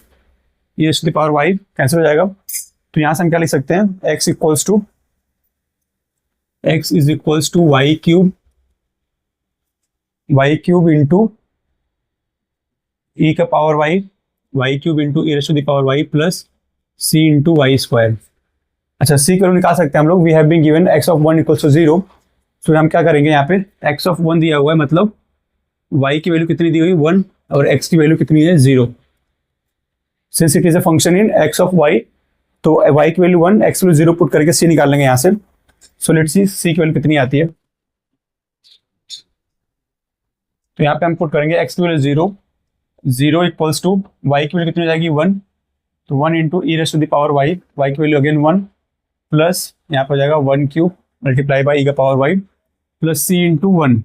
e raise to the power y cancel हो जाएगा। तो यहाँ से हम क्या लिख सकते हैं, x equals to x is equals to Y cube into e का power Y cube into e raise to the power y plus c into y square. अच्छा, सी की वैल्यू निकाल सकते हैं हम लोग, we have been given x of 1 equals to 0। तो हम क्या करेंगे, यहाँ पे x ऑफ 1 दिया हुआ है, मतलब y की वैल्यू कितनी दी हुई 1 और x की वैल्यू कितनी है 0। Since it is a function in x of y, तो y की वैल्यू 1, x की वैल्यू 0 पुट करके c निकाल लेंगे यहाँ से। सो लेट्स सी c की वैल्यू कितनी आती है। तो यहाँ पे हम पुट करेंगे x की वैल्यू 0, 0 इक्वल्स टू y की वैल्यू कितनी हो जाएगी 1, तो 1 into e raise to the power y की वैल्यू अगेन 1 प्लस यहाँ पर हो जाएगा 1 क्यूब मल्टीप्लाई बाई ई का power y plus c into 1,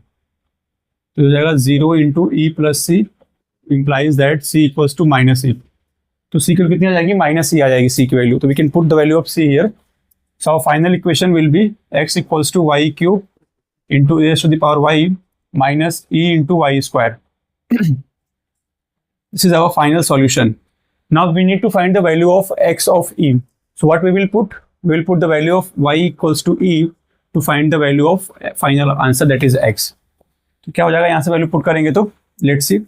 तो हो जाएगा 0 into e plus c implies that c equals to minus e। तो c की वैल्यू कितनी आ जाएगी, माइनस e आ जाएगी c की वैल्यू। तो we can put the value of c here. So our final equation will be x equals to y cube into e to the power y minus e into y square. This is our final solution. Now we need to find the value of x of e। So what we will put the value of y equals to e to find the value of final answer that is x। तो क्या हो जाएगा, यहाँ से value put करेंगे तो let's see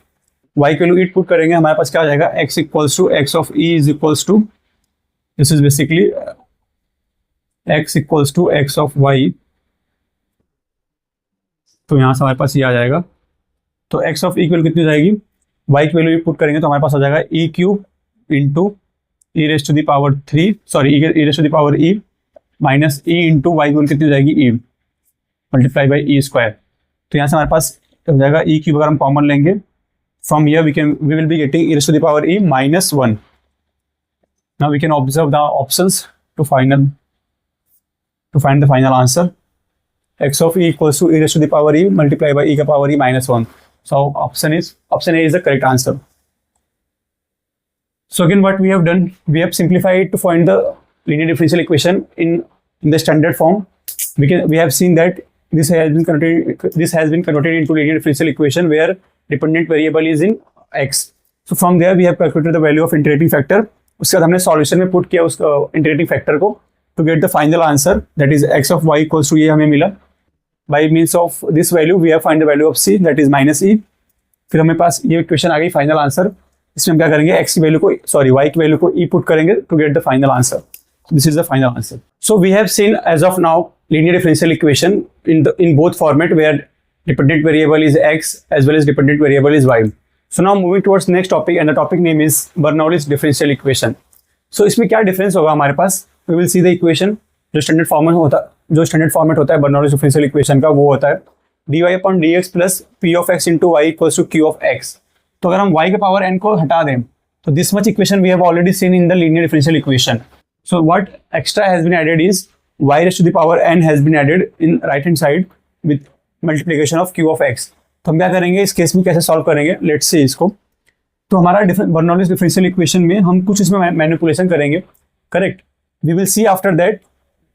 y की value 8 put करेंगे, हमारे पास क्या हो जाएगा x equals to x of e is equals to, this is basically x equals to x of y। तो यहाँ से हमारे पास ये आ जाएगा। तो x ऑफ e की वैल्यू कितनी हो जाएगी, y की वैल्यू पुट करेंगे तो हमारे पास आ जाएगा e cube into e raise to the power 3, sorry e raise to the power e minus e into y की वैल्यू कितनी हो जाएगी e multiply by e square. तो यहाँ से हमारे पास हो जाएगा e क्यूब अगर हम कॉमन लेंगे, from here we will be getting e raised to the power e minus 1. Now we can observe the options to find the final answer. X of e equals to e raised to the power e multiplied by e ka power e minus 1. So option A is the correct answer. So again what we have done, we have simplified to find the linear differential equation in the standard form. We have seen that this has been converted into linear differential equation where dependent variable is in x. So from there we have calculated the value of integrating factor. उसके बाद हमने solution में put किया उस integrating factor को to get the final answer that is x of y equals to ये हमें मिला। By means of this value we have find the value of c that is minus e। फिर हमें पास ये equation आ गई final answer. इसमें हम क्या करेंगे, x की वैल्यू को y की वैल्यू को e पुट करेंगे to get the final answer. This is the final answer. So we have seen as of now linear differential equation in both format where dependent variable is x as well as dependent variable is y. So now moving towards next topic and the topic name is Bernoulli's differential equation. So इसमें क्या difference होगा हमारे पास, we will see the equation जो standard format होता है Bernoulli's differential equation का, वो होता है dy upon dx plus p of x into y equals to q of x. तो अगर हम y के पावर n को हटा दें तो this much equation we have already seen in the linear differential equation. So what extra has been added is y raised to the power n has been added in right hand side with multiplication of q of x. तो हम क्या करेंगे इस case में, कैसे solve करेंगे, let's सी इसको। तो हमारा बर्नौलीज डिफरेंशियल इक्वेशन में हम कुछ इसमें मैनिपुलेशन करेंगे, correct. We will see after that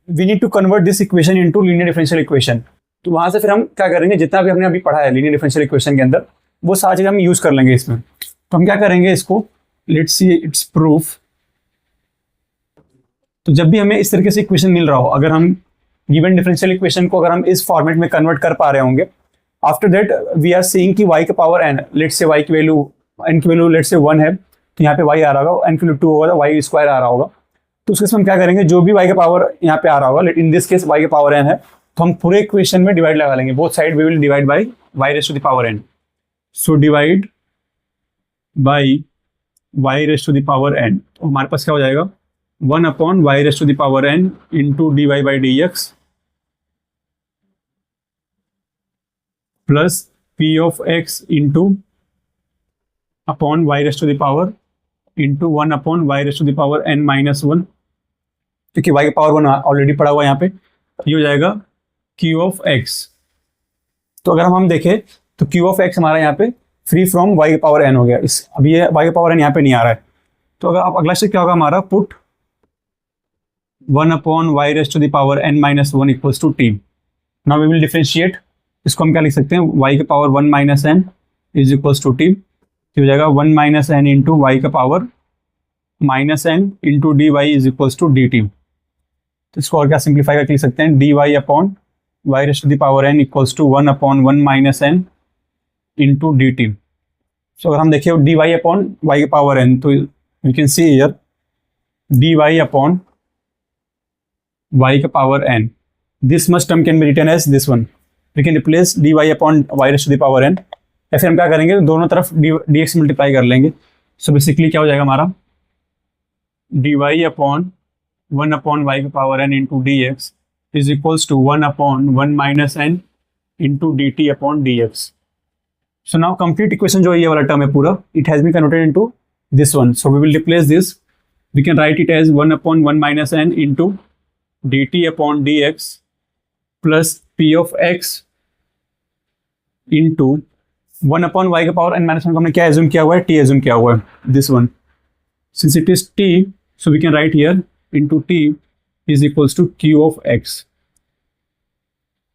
we need to convert this equation into linear differential equation. तो वहां से फिर हम क्या करेंगे, जितना भी हमने अभी पढ़ा है लीनियर डिफरेंशियल इक्वेशन के अंदर वो सारी चीज़ हम यूज कर लेंगे इसमें। तो हम क्या करेंगे इसको, लेट्स सी इट्स प्रूफ। तो जब भी हमें इस तरीके से इक्वेशन मिल रहा हो, अगर हम गिवन डिफरेंशियल इक्वेशन को अगर हम इस फॉर्मेट में कन्वर्ट कर पा रहे होंगे, after that we are seeing कि y का power n, let's say y की वैल्यू n की वैल्यू लेट्स से 1 है, तो यहाँ पे y आ रहा होगा, n की वैल्यू 2 होगा, y स्क्वायर आ रहा होगा। तो उस केस में हम क्या करेंगे, जो भी y का पावर यहाँ पे आ रहा होगा, इन दिस केस y का पावर n है, तो हम पूरे इक्वेशन में डिवाइड लगा लेंगे, both side we will divide by y raise to the power n। So divide by y raise to the power n, तो हमारे पास क्या हो जाएगा 1 upon y raise to the power n into d y by d x plus p of x into upon y raise to the power into 1 upon y raise to the power n minus 1, क्योंकि y का power 1 already पड़ा हुआ है यहाँ पे। ये हो जाएगा q ऑफ x। तो अगर हम देखें तो q ऑफ x हमारा यहाँ पे फ्री फ्रॉम y का पावर n हो गया। इस अभी ये y का पावर n यहाँ पे नहीं आ रहा है। तो अगर अब अगला स्टेप क्या होगा हमारा, put 1 upon y raise to the power n minus 1 equals to t। Now we will differentiate, इसको हम क्या लिख सकते हैं, y का power 1 minus n is equals to t। हो जाएगा 1 माइनस n इंटू वाई का power minus n into d y is equals to d t. तो इसको और क्या सिंप्लीफाई करके लिख सकते हैं, d y upon y raise to the power n equals to 1 upon 1 minus n into d t. So अगर हम देखें डी वाई अपॉन वाई का पावर n, तो we can see here d y upon y का power n, this much term can be written as this one. We can replace d y upon y raise to the power n, या फिर हम क्या करेंगे दोनों तरफ D x multiply कर लेंगे। सो बेसिकली क्या हो जाएगा हमारा d y upon 1 upon y का power n into dx is equals to 1 upon 1 minus n into dt upon dx. So now complete equation जो ये वाला term है पूरा, it has been converted into this one. So we will replace this. We can write it as 1 upon 1 minus n into dt upon dx plus p of x into 1 upon y का power n minus one को हमने क्या assume किया हुआ है, t assume किया हुआ है, this one. Since it is t, so we can write here into t is equals to q of x.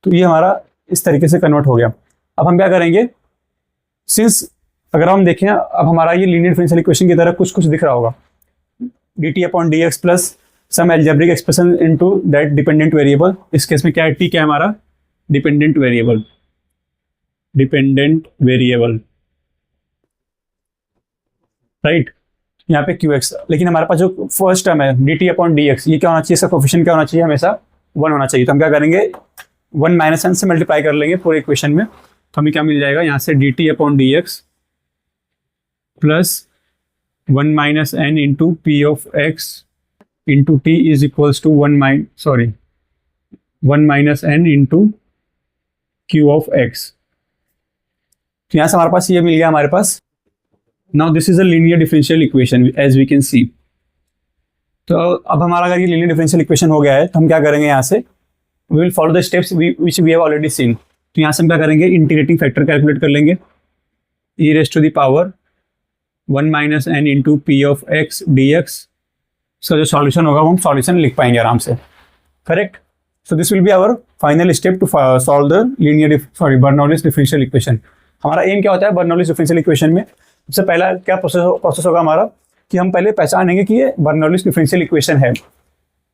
तो ये हमारा इस तरीके से कन्वर्ट हो गया. अब हम क्या करेंगे, सिंस अगर हम देखें अब हमारा ये लीनियर डिफरेंशियल इक्वेशन की तरह कुछ कुछ दिख रहा होगा, dt upon dx plus some algebraic expression into that dependent variable. इस केस में क्या है, t क्या है हमारा, डिपेंडेंट वेरिएबल, राइट. यहाँ पे qx, लेकिन हमारे पास जो फर्स्ट टर्म है dt अपॉन dx, ये क्या होना चाहिए, इसका कोफिशिएंट क्या होना चाहिए, हमेशा 1 होना चाहिए. तो हम क्या करेंगे, 1 माइनस n से मल्टीप्लाई कर लेंगे पूरे इक्वेशन में. तो हमें क्या मिल जाएगा यहाँ से, dt upon dx plus 1 minus n into p of x into t is equals to 1 minus n into q of x. तो यहाँ से हमारे पास ये मिल गया हमारे पास. Now this is a linear differential equation as we can see. तो अब हमारा अगर ये लीनियर डिफरेंशियल इक्वेशन हो गया है तो हम क्या करेंगे, यहाँ से we will follow the steps which we have already seen. तो यहाँ से हम क्या करेंगे, इंटीग्रेटिंग फैक्टर कैलकुलेट कर लेंगे, e raise to the power 1 minus n into p of x d x. इसका जो सॉल्यूशन होगा वो हम सॉल्यूशन लिख पाएंगे आराम से, correct. So this will be our final step to solve the Bernoulli's differential equation. हमारा एम क्या होता है बर्नौलीज डिफरेंशियल इक्वेशन में, सबसे पहला क्या प्रोसेस होगा हमारा कि हम पहले पहचानेंगे कि ये बर्नौलीज डिफरेंशियल इक्वेशन है.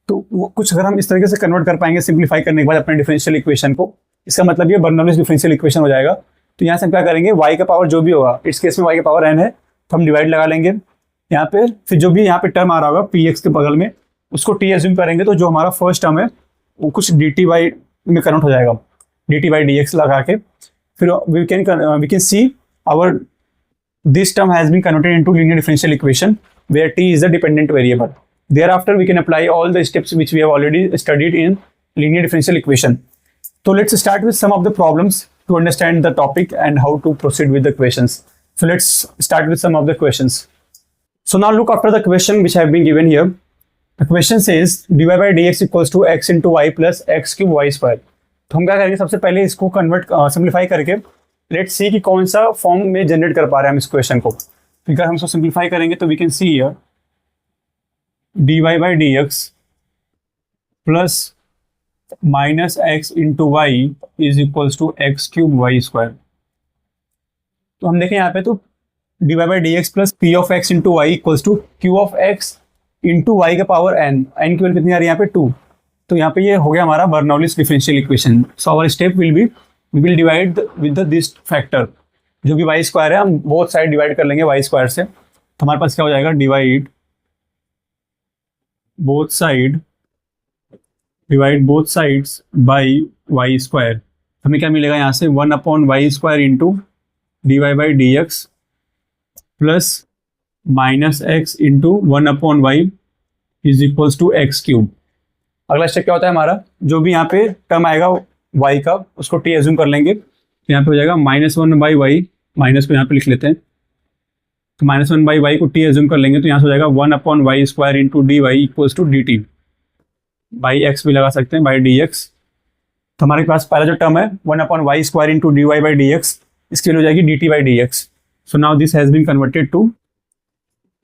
तो वो कुछ अगर हम इस तरीके से कन्वर्ट कर पाएंगे सिंप्लीफाई करने के बाद अपने डिफरेंशियल इक्वेशन को, इसका मतलब ये बर्नौलीज डिफरेंशियल इक्वेशन हो जाएगा. तो यहाँ से हम क्या करेंगे, y का पावर जो भी होगा, इस केस में y का पावर n है, तो हम डिवाइड लगा लेंगे यहाँ पे. फिर जो भी यहाँ पे टर्म आ रहा होगा px के बगल में, उसको t एज्यूम करेंगे. तो जो हमारा फर्स्ट टर्म है वो कुछ dt बाई में कन्वर्ट हो जाएगा, dt बाई dx लगा के. फिर we can see our this term has been converted into linear differential equation where t is the dependent variable. Thereafter we can apply all the steps which we have already studied in linear differential equation. So let's start with some of the problems to understand the topic and how to proceed with the questions. So let's start with some of the questions. So now look after the question which have been given here. The question says dy by dx equals to x into y plus x cube y square. तो हम क्या करेंगे, सबसे पहले इसको convert simplify करके let's see कि कौन सा फॉर्म में जनरेट कर पा रहे हैं हम इस क्वेश्चन को. फिर हम इसको सिंप्लीफाई करेंगे तो we can see here dy by dx plus minus x into y is equals to x cube y square. तो हम देखें यहाँ पे तो dy by dx plus p of x into y equals to q of x into y का power n की value कितनी आ रही है यहाँ पे 2. तो यहाँ पे ये हो गया हमारा Bernoulli's differential equation. So our step will be we will divide with this factor, जो भी वाई स्क्वायर है हम बोथ साइड डिवाइड कर लेंगे वाई स्क्वायर से. तो हमारे पास क्या हो जाएगा, divide both sides by y square. हमें क्या मिलेगा यहाँ से, 1 upon y square into d y by d x plus minus x into 1 upon y is equals to x cube. अगला स्टेप क्या होता है हमारा, जो भी यहाँ पे टर्म आएगा y का उसको t एज्यूम कर लेंगे. तो यहाँ पे हो जाएगा -1 बाई वाई, माइनस को यहाँ पे लिख लेते हैं. तो -1 बाई वाई को t एज्यूम कर लेंगे तो यहाँ से हो जाएगा 1 upon y square into d y equals to d t, by x भी लगा सकते हैं, बाई डी एक्स. तो हमारे पास पहला जो टर्म है 1 upon y square into d y by d x, इसकी वैल्यू हो जाएगी d t by d x. So now this has been converted to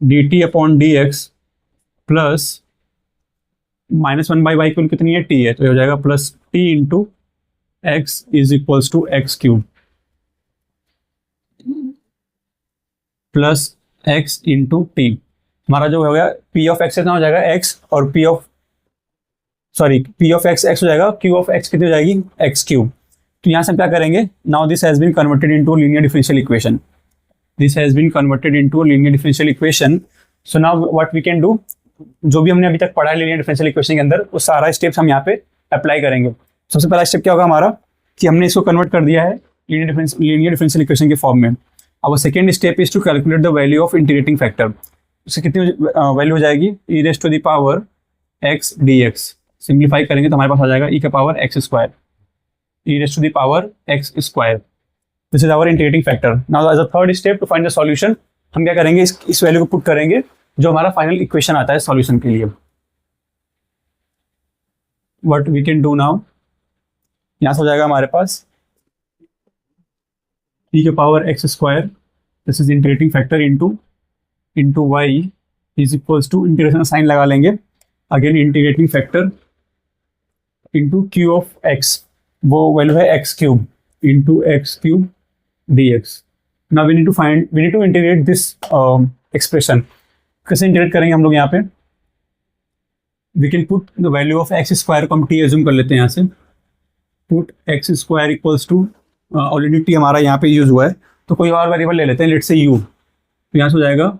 d t upon d x plus -1 by y की value कितनी है, t है, तो ये हो जाएगा plus t into x is equals to x cube plus x into t. हमारा जो हो गया पी ऑफ एक्स कितना हो जाएगा x, और पी ऑफ एक्स हो जाएगा, क्यू ऑफ एक्स कितनी हो जाएगी एक्स क्यूब. तो यहाँ से हम क्या करेंगे, now this has been converted into linear differential equation. So now what we can do, जो भी हमने अभी तक पढ़ा है लीनियर डिफरेंशियल इक्वेशन के अंदर, वो सारा स्टेप्स हम यहाँ पे अप्लाई करेंगे. सबसे पहला स्टेप क्या होगा हमारा कि हमने इसको कन्वर्ट कर दिया है लीनियर डिफरेंशियल इक्वेशन के फॉर्म में. अब second step is to calculate the value of integrating factor. उससे कितनी वैल्यू हो जाएगी, e raise to the power x d x. Simplify करेंगे तो हमारे पास आ जाएगा ई का power x square, e raise to the power x square. This is our integrating factor. Now as a third step to find the solution, हम क्या करेंगे, इस वैल्यू को पुट करेंगे जो हमारा फाइनल इक्वेशन आता है सॉल्यूशन के लिए। What we can do now, यहाँ से हो जाएगा हमारे पास ई के power x square, this is integrating factor into y is equals to, integration sign लगा लेंगे, again integrating factor into q of x, वो वैल्यू है x cube into x cube d x. Now we need to integrate this expression. कैसे integrate करेंगे हम लोग, यहाँ पे we can put the value of x square को हम टी एज्यूम कर लेते हैं। यहाँ से put x square equals to, already t हमारा यहाँ पे यूज हुआ है, तो कोई और वेरिएबल ले लेते हैं, लेट्स से यू। तो यहाँ से हो जाएगा,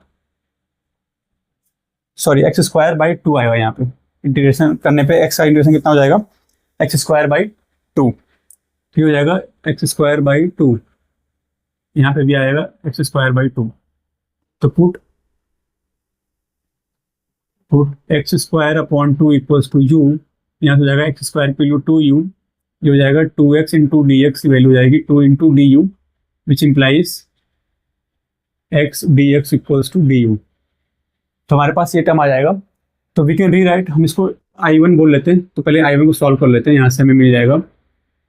sorry, x square by to आएगा यहाँ पे। इंटीग्रेशन करने पे एक्स का इंटीग्रेशन कितना हो जाएगा, एक्स स्क्वायर बाई टू। ठीक हो जाएगा एक्स स्क्वायर बाई टू, यहाँ पे भी आएगा एक्स स्क्वायर बाई टू। तो put x square upon two equals to u, यहाँ से हो जाएगा एक्स स्क्वायर पे यू टू यू, ये हो जाएगा two x into d x की वैल्यू हो जाएगी two into d u, which implies x d x equals to d u. तो हमारे पास ये टर्म आ जाएगा। तो वी कैन री राइट, हम इसको I1 बोल लेते हैं। तो पहले I1 को सॉल्व कर लेते हैं, यहाँ से हमें मिल जाएगा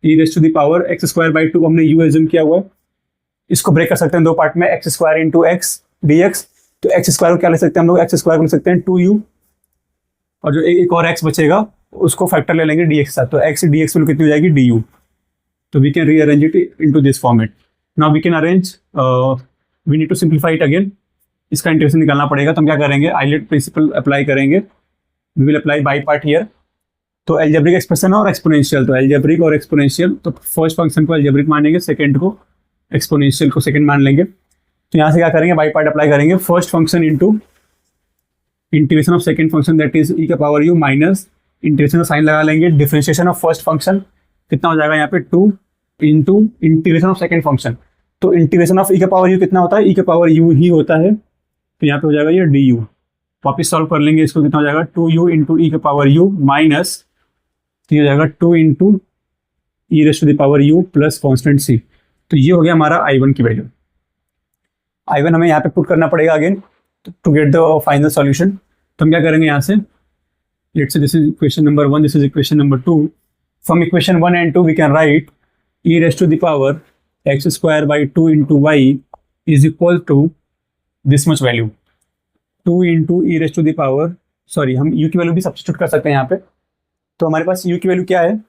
e raise to the power x square by two, हमने यू एज्यूम किया हुआ है। इसको ब्रेक कर सकते हैं दो पार्ट में, x square into x d x. तो एक्स स्क्वायर को क्या ले सकते हैं हम लोग, एक्स स्क्वायर को ले सकते हैं टू यू, और जो एक और एक्स बचेगा उसको फैक्टर ले लेंगे डी एक्स साथ, तो एक्स डी एक्स वैल्यू कितनी हो जाएगी डी यू। तो we can rearrange it into this format. Now we can arrange, we need to simplify it again. इसका इंटीग्रेशन निकालना पड़ेगा, तो हम क्या करेंगे, आइलेट प्रिंसिपल अप्लाई करेंगे। We will apply by part here. तो एल्जेब्रिक एक्सप्रेशन और एक्सपोनेंशियल, तो एल्जेब्रिक और एक्सपोनेंशियल, तो फर्स्ट फंक्शन को एल्जेब्रिक मानेंगे, सेकंड को एक्सपोनेंशियल को सेकंड मान लेंगे। तो यहाँ से क्या करेंगे, बाई पार्ट अप्लाई करेंगे। First function into integration of second function, that is e का पावर यू, माइनस इंटीग्रेशन का साइन लगा लेंगे, डिफरेंशिएशन ऑफ फर्स्ट फंक्शन कितना हो जाएगा यहाँ पे two into integration of second function. तो इंटीग्रेशन ऑफ ई का पावर यू कितना होता है, ई का पावर यू ही होता है, तो यहाँ पे हो जाएगा ये डी यू। वापिस सॉल्व कर लेंगे इसको, कितना हो जाएगा टू यू इंटू ई का पावर यू माइनस, तो ये हो जाएगा two into e raise to the power u plus constant c. तो ये हो गया हमारा I1 की वैल्यू। I1 हमें यहाँ पे पुट करना पड़ेगा again to get the final solution. तो हम क्या करेंगे यहाँ से, let's say this is equation number 1, this is equation number 2। From equation 1 and 2 we can write e raise to the power x square by two into y is equal to this much value, two into e raise to the power, sorry हम u की value भी substitute कर सकते हैं यहाँ पे। तो हमारे पास यू की वैल्यू क्या है,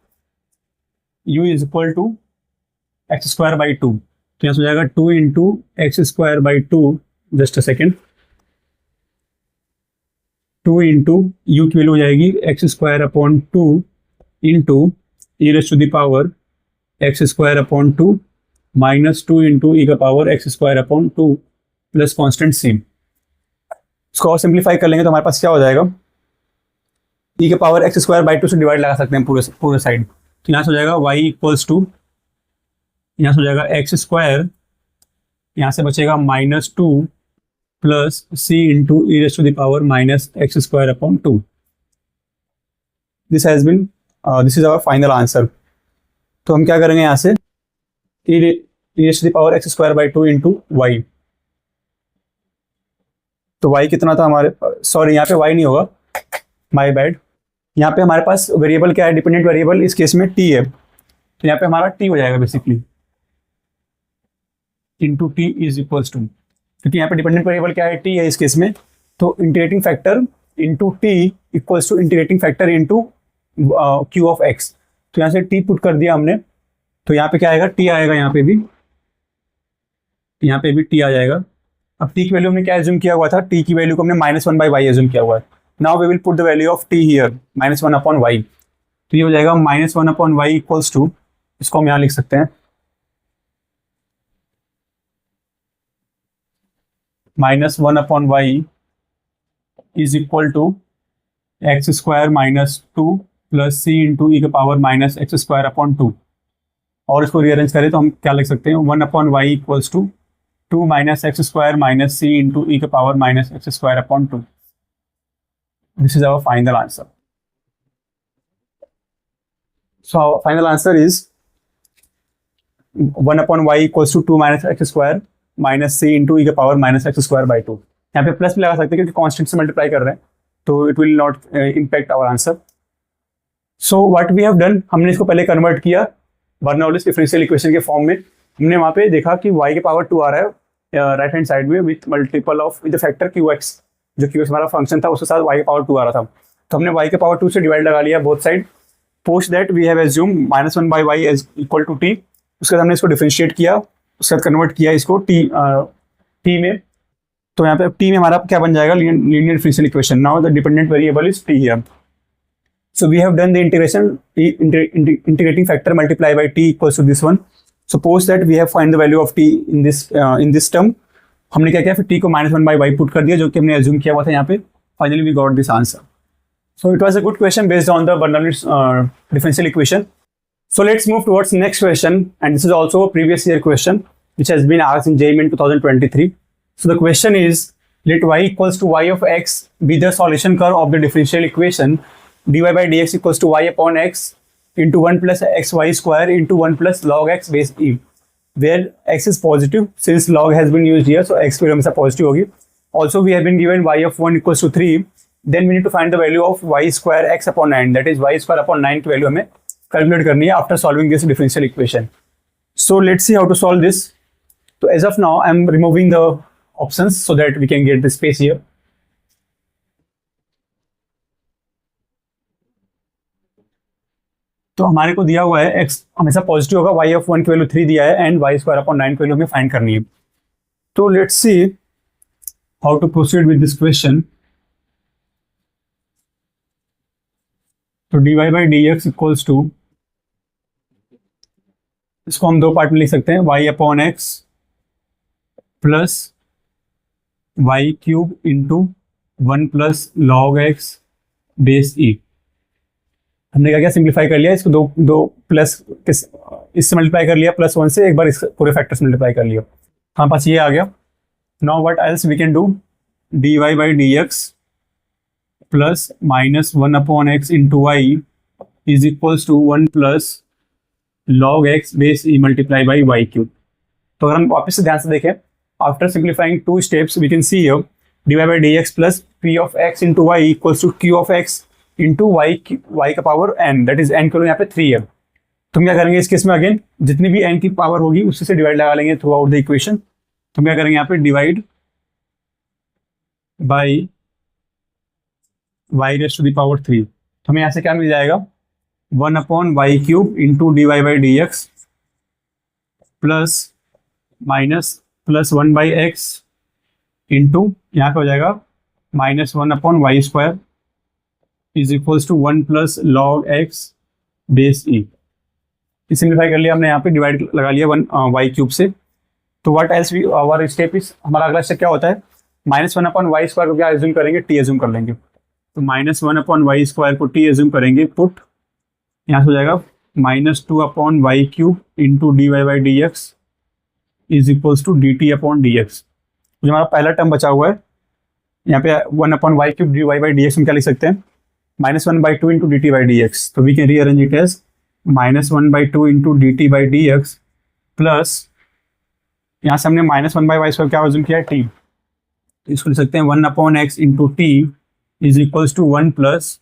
u is equal to x square by two. तो यहाँ से हो जाएगा two into x square by two, just a second, two into u की वैल्यू हो जाएगी x square upon two into e raise to the power x square upon two minus two into e का power x square upon two plus constant c. इसको और simplify कर लेंगे तो हमारे पास क्या हो जाएगा, ई के power x square by to से डिवाइड लगा सकते हैं पूरे साइड। तो यहाँ से हो जाएगा वाई इक्वल्स टू, यहाँ से हो जाएगा एक्स स्क्वायर, यहाँ से बचेगा minus two plus c into e raise to the power minus x square upon two. This has been, this is our final answer. तो हम क्या करेंगे यहाँ से, e raise to the power x square by two into y. तो y कितना था हमारे, सॉरी यहाँ पे वाई नहीं होगा, माय बैड। यहाँ पे हमारे पास वेरिएबल क्या है, डिपेंडेंट वेरिएबल इस केस में टी है, तो यहाँ पे हमारा टी हो जाएगा basically, into t is equals to, क्योंकि यहाँ पे डिपेंडेंट वेरिएबल क्या है, टी है इस केस में। तो integrating factor into t equals to integrating factor into q of x. तो यहाँ से टी पुट कर दिया हमने, तो यहाँ पे क्या आएगा, टी आएगा, यहाँ पे भी टी आ जाएगा। अब टी की वैल्यू हमने क्या एज्यूम किया हुआ था, टी की वैल्यू को हमने minus one by y assume किया हुआ है। Now we will put the value of t here, minus one upon y. तो ये हो जाएगा minus one upon y equals to, इसको हम यहाँ लिख सकते हैं minus one upon y is equal to x square minus two plus c into e के power minus x square upon two. और इसको रीअरेंज करें तो हम क्या लिख सकते हैं, one upon y equals to two minus x square minus c into e के power minus x square upon two. This is our final answer. So final answer is 1/y equals to 2 minus x square minus c into e के power minus x square by 2। यहाँ पे plus भी लगा सकते हैं क्योंकि constant से multiply कर रहे हैं, तो it will not impact our answer. So what we have done, हमने इसको पहले कन्वर्ट किया बर्नौलीज डिफरेंशियल इक्वेशन के फॉर्म में। हमने वहाँ पे देखा कि y के पावर 2 आ रहा है राइट हैंड साइड में with multiple of with factor qx, जो qx हमारा फंक्शन था उसके साथ y के पावर 2 आ रहा था, तो हमने y के पावर 2 से डिवाइड लगा लिया both side. Post that we have assume -1/y is equal to t, उसके बाद हमने इसको डिफरेंशिएट किया, उसके बाद कन्वर्ट किया इसको t में, तो यहाँ पे t में हमारा क्या बन जाएगा, linear differential equation. Now the dependent variable is t here. So we have done the integrating factor multiply by t equals to this one. Suppose that we have find the value of t in this term. हमने क्या किया, फिर t को -1/y put कर दिया, जो कि हमने एज्यूम किया हुआ था यहाँ पे। Finally we got this answer. So it was a good question based on the Bernoulli's differential equation. So let's move towards next question, and this is also a previous year question which has been asked in JEE in 2023. So the question is, let y equals to y of x be the solution curve of the differential equation dy by dx equals to y upon x into 1 plus xy square into 1 plus log x base e, where x is positive since log has been used here, so x will हमेशा positive होगी। Also we have been given y of 1 equals to 3, then we need to find the value of y square x upon 9, that is y square upon 9 की value हमें calculate करनी है after solving this differential equation. So let's see how to solve this. So as of now I am removing the options so that we can get the space here. तो हमारे को दिया हुआ है x हमेशा positive होगा, y of 1 की value 3 दिया है, एंड y स्क्वायर अपॉन 9 की वैल्यू हमें फाइंड करनी है। तो let's see how to proceed with this question. तो dy by dx equals to, इसको हम दो पार्ट में लिख सकते हैं, y upon x plus y cube into 1 plus log x base e. हमने क्या किया, सिंप्लीफाई कर लिया इसको, दो प्लस इससे मल्टीप्लाई कर लिया प्लस 1 से, एक बार इस पूरे फैक्टर से मल्टीप्लाई कर लिया, हमारे पास ये आ गया। Now what else we can do, dy by dx plus -1 upon x into y is equals to 1 plus log x base e multiply by y cube. तो अगर हम वापस से ध्यान से देखें, after simplifying 2 steps we can see here dy by dx plus p of x into y equals to q of x into y का power n, that is n की वैल्यू यहाँ पे 3 है। तो हम क्या करेंगे इस केस में, अगेन जितनी भी n की पावर होगी उसी से डिवाइड लगा लेंगे थ्रू आउट द इक्वेशन। तो हम क्या करेंगे यहाँ पे, divide by y raise to the power 3। तो हमें यहाँ से क्या मिल जाएगा, 1 upon y cube into dy by dx plus plus 1 by x into यहाँ पे हो जाएगा -1 upon y square is equals to 1 plus log x base e. Simplify कर लिया हमने, यहाँ पे डिवाइड लगा लिया 1 वाई क्यूब से। तो what else we our step is, हमारा अगला स्टेप क्या होता है, -1 अपॉन वाई स्क्वायर को क्या एज्यूम करेंगे, टी एज्यूम कर लेंगे। तो -1 अपॉन वाई स्क्वायर को टी एज्यूम करेंगे, पुट यहाँ से हो जाएगा -2 upon y cube into dy by dx is equals to dt upon dx। जो हमारा पहला टर्म बचा हुआ है यहाँ पे 1 upon y cube dy by dx हम क्या लिख सकते हैं, -1/2 इंटू dt बाई dx। तो we can rearrange it as -1/2 into dt by dx plus यहाँ से हमने -1/y स्क्वायर क्या एज्यूम किया है, t। तो इसको लिख सकते हैं 1 upon x into t is equals to 1 plus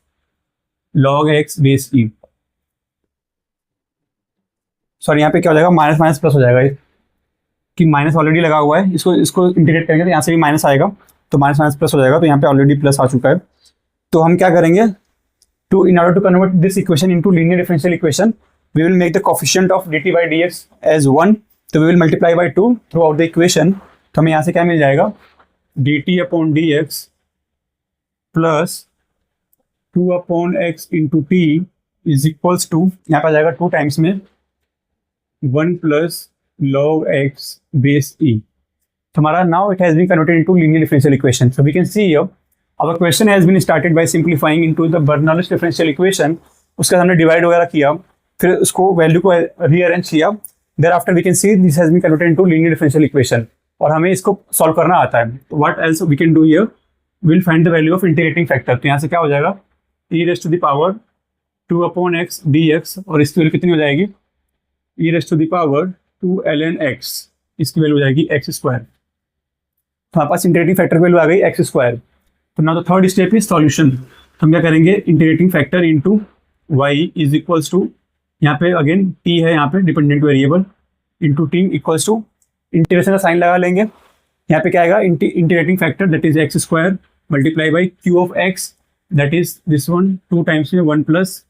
log x base e. Sorry यहाँ पे क्या हो जाएगा, माइनस माइनस प्लस हो जाएगा, कि माइनस ऑलरेडी लगा हुआ है, इसको इंटीग्रेट करेंगे तो यहाँ से भी माइनस आएगा, तो माइनस माइनस प्लस हो जाएगा, तो यहाँ पे ऑलरेडी प्लस आ चुका है। तो हम क्या करेंगे, in order to convert this equation into linear differential equation, we will make the coefficient of dt by dx as 1, तो we will multiply by 2 throughout the equation। तो हमें यहाँ से क्या मिल जाएगा, dt upon dx plus 2 upon x into t is equals to, यहाँ पर आ जाएगा 2 टाइम्स में 1 plus log x base e। तो हमारा now it has been converted into linear differential equation। So we can see here our question has been started by simplifying into the Bernoulli's differential equation। उसके बाद हमने divide वगैरह किया, फिर उसको value को रीअरेंज किया, thereafter we can see this has been converted into linear differential equation, और हमें इसको सॉल्व करना आता है। तो what else we can do here, we will find the value of integrating factor। तो यहाँ से क्या हो जाएगा, e raised to the power two upon x d x, और इसकी वैल्यू कितनी हो जाएगी, e raise to the power 2 ln x, इसकी वैल्यू हो जाएगी एक्स स्क्वायर। तो हमारे पास इंटीग्रेटिंग फैक्टर की वैल्यू आ गई एक्स स्क्वायर। तो now the third step is solution. तो हम क्या करेंगे, integrating factor into y is equals to, यहाँ पे अगेन टी है, यहाँ पे dependent variable, into t equals to, integration का साइन लगा लेंगे, यहाँ पे क्या आएगा, integrating factor that is x square multiply by q of x that is this one, 2 times में 1 plus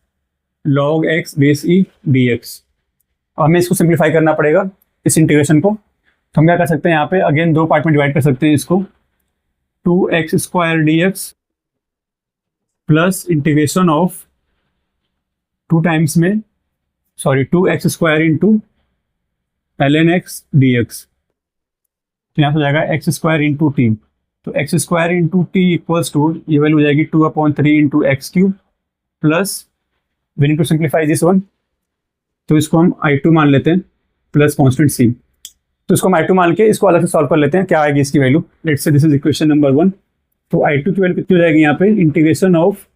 log x base E D x. और हमें इसको सिंप्लीफाई करना पड़ेगा इस इंटीग्रेशन को। तो हम क्या कर सकते हैं, यहाँ पे अगेन 2 पार्ट में डिवाइड कर सकते हैं इसको, 2x square d x plus integration of 2 times में, sorry 2x square into ln x d x. तो यहाँ से हो जाएगा एक्स स्क्वायर इंटू टी। तो x square into t equals to, ये वैल्यू हो जाएगी 2/3 into x cube plus, we need to simplify this one, तो इसको हम I2 मान लेते हैं प्लस कॉन्स्टेंट सी। तो इसको हम I2 मान के इसको अलग से सॉल्व कर लेते हैं, क्या आएगी इसकी value. Let's say this is equation number 1। तो I2 की वैल्यू कितनी हो जाएगी यहाँ पे, integration of